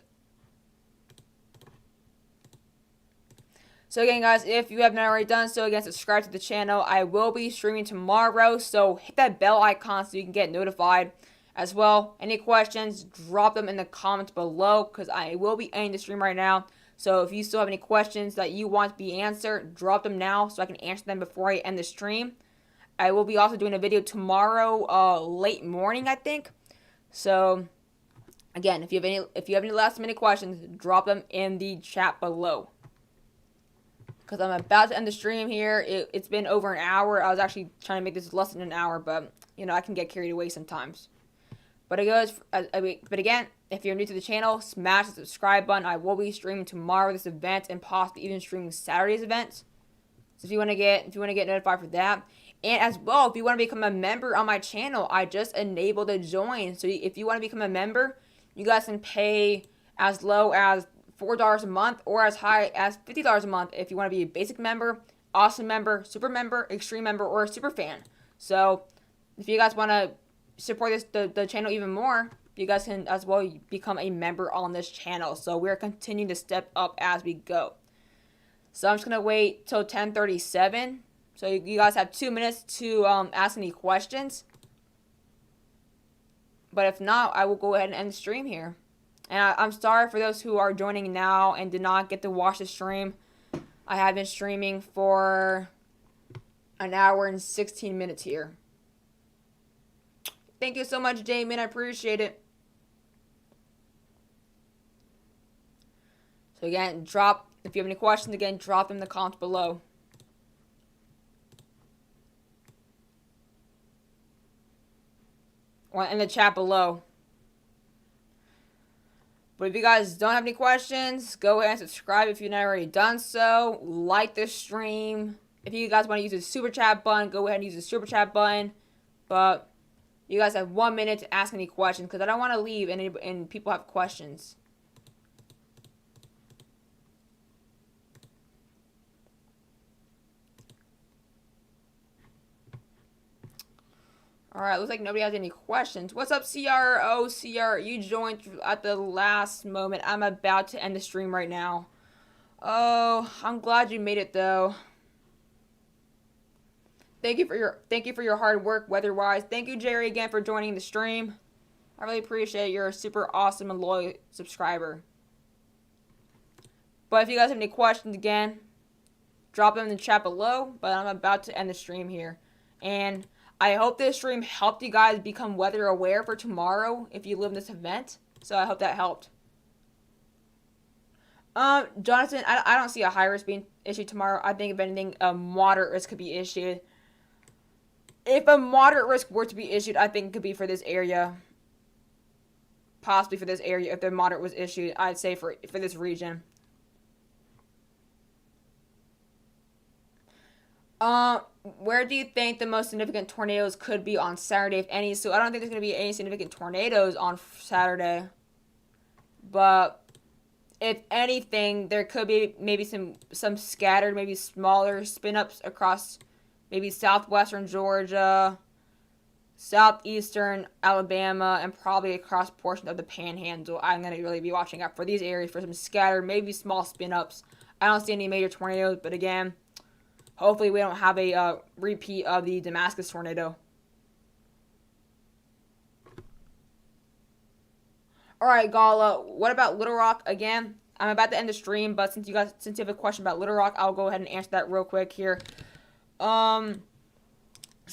[SPEAKER 1] So again, guys, if you have not already done so, again, subscribe to the channel. I will be streaming tomorrow, so hit that bell icon so you can get notified as well. Any questions, drop them in the comments below, because I will be ending the stream right now. So if you still have any questions that you want to be answered, drop them now so I can answer them before I end the stream. I will be also doing a video tomorrow, late morning, I think. So again, if you have any last minute questions, drop them in the chat below. Because I'm about to end the stream here. It's been over an hour. I was actually trying to make this less than an hour, but you know I can get carried away sometimes. But again, if you're new to the channel, smash the subscribe button. I will be streaming tomorrow this event and possibly even streaming Saturday's event. So if you want to get notified for that, and as well if you want to become a member on my channel, I just enabled a join. So if you want to become a member, you guys can pay as low as $4 a month or as high as $50 a month if you want to be a basic member, awesome member, super member, extreme member, or a super fan. So if you guys want to support the channel even more, you guys can as well become a member on this channel. So we're continuing to step up as we go. So I'm just going to wait till 10:37. So you guys have 2 minutes to ask any questions. But if not, I will go ahead and end the stream here. And I'm sorry for those who are joining now and did not get to watch the stream. I have been streaming for an hour and 16 minutes here. Thank you so much, Damien. I appreciate it. So again, if you have any questions, again, drop them in the comments below. Or in the chat below. But if you guys don't have any questions, go ahead and subscribe if you've not already done so. Like this stream. If you guys want to use the super chat button, go ahead and use the super chat button. But you guys have 1 minute to ask any questions because I don't want to leave and people have questions. Alright, looks like nobody has any questions. What's up, CR? CR, you joined at the last moment. I'm about to end the stream right now. Oh, I'm glad you made it, though. Thank you for your hard work weather-wise. Thank you, Jerry, again, for joining the stream. I really appreciate it. You're a super awesome and loyal subscriber. But if you guys have any questions, again, drop them in the chat below. But I'm about to end the stream here. And I hope this stream helped you guys become weather aware for tomorrow if you live in this event. So I hope that helped. Jonathan, I don't see a high risk being issued tomorrow. I think if anything, a moderate risk could be issued. If a moderate risk were to be issued, I think it could be for this area. Possibly for this area. If the moderate was issued, I'd say for this region. Where do you think the most significant tornadoes could be on Saturday, if any? So I don't think there's going to be any significant tornadoes on Saturday. But if anything, there could be maybe some scattered, maybe smaller spin-ups across maybe southwestern Georgia, southeastern Alabama, and probably across portions of the Panhandle. I'm going to really be watching out for these areas for some scattered, maybe small spin-ups. I don't see any major tornadoes, but again, hopefully we don't have a repeat of the Damascus tornado. Alright, Gala, what about Little Rock? Again, I'm about to end the stream, but since you have a question about Little Rock, I'll go ahead and answer that real quick here. So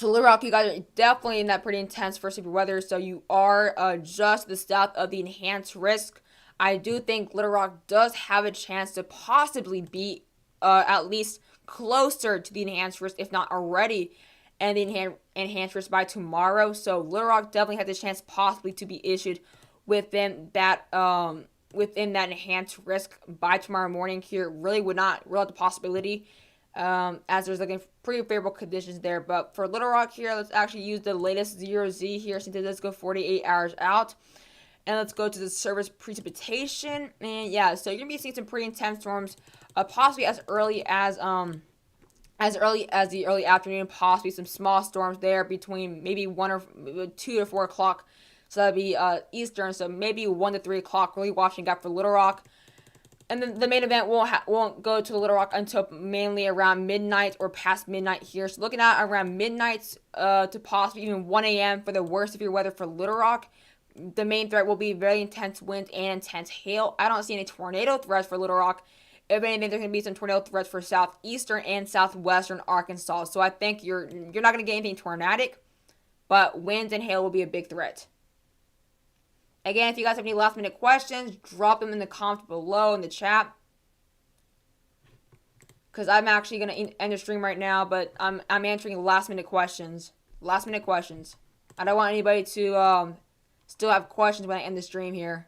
[SPEAKER 1] Little Rock, you guys are definitely in that pretty intense for severe weather, so you are just the south of the enhanced risk. I do think Little Rock does have a chance to possibly be at least closer to the enhanced risk, if not already, and the enhanced risk by tomorrow. So Little Rock definitely has a chance possibly to be issued within that enhanced risk by tomorrow morning. Here really would not rule out the possibility, as there's looking pretty favorable conditions there. But for Little Rock here, let's actually use the latest 0Z here since it does go 48 hours out. And let's go to the surface precipitation. And yeah, so you're gonna be seeing some pretty intense storms, possibly as early as the early afternoon, possibly some small storms there between maybe 2 to 4 o'clock. So that'd be Eastern, so maybe 1 to 3 o'clock. Really watching out for Little Rock. And then the main event won't go to Little Rock until mainly around midnight or past midnight here. So looking at around midnight to possibly even 1 a.m. for the worst of your weather for Little Rock. The main threat will be very intense wind and intense hail. I don't see any tornado threats for Little Rock. If anything, there's going to be some tornado threats for southeastern and southwestern Arkansas. So I think you're not going to get anything tornadic, but winds and hail will be a big threat. Again, if you guys have any last minute questions, drop them in the comments below in the chat. Because I'm actually going to end the stream right now, but I'm answering last minute questions. Last minute questions. I don't want anybody to still have questions when I end the stream here.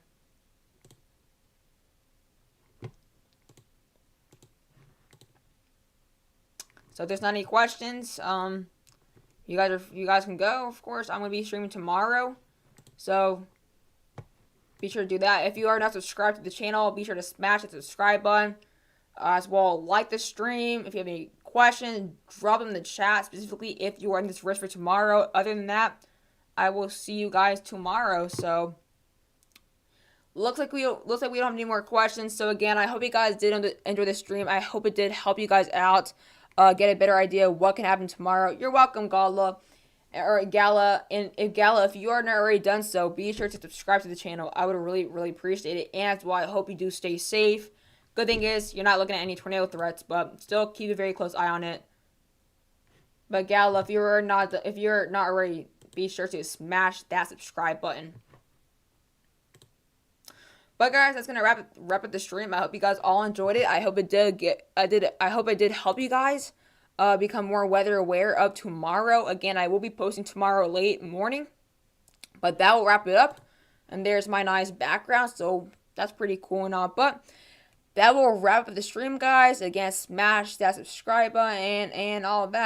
[SPEAKER 1] So if there's not any questions, you guys can go. Of course, I'm gonna be streaming tomorrow, so be sure to do that. If you are not subscribed to the channel, be sure to smash the subscribe button. As well, like the stream. If you have any questions, drop them in the chat. Specifically, if you are in this risk for tomorrow. Other than that, I will see you guys tomorrow. So looks like we don't have any more questions. So again, I hope you guys did enjoy the stream. I hope it did help you guys out. Get a better idea of what can happen tomorrow. You're welcome, Gala. Or Gala. And if you are not already done so, be sure to subscribe to the channel. I would really, really appreciate it. And as well, I hope you do stay safe. Good thing is, you're not looking at any tornado threats, but still keep a very close eye on it. But Gala, if you're not already, be sure to smash that subscribe button. But guys, that's gonna wrap up the stream. I hope you guys all enjoyed it. I hope it did help you guys become more weather aware of tomorrow. Again, I will be posting tomorrow late morning, but that will wrap it up. And there's my nice background, so that's pretty cool and all. But that will wrap up the stream, guys. Again, smash that subscribe button and all of that.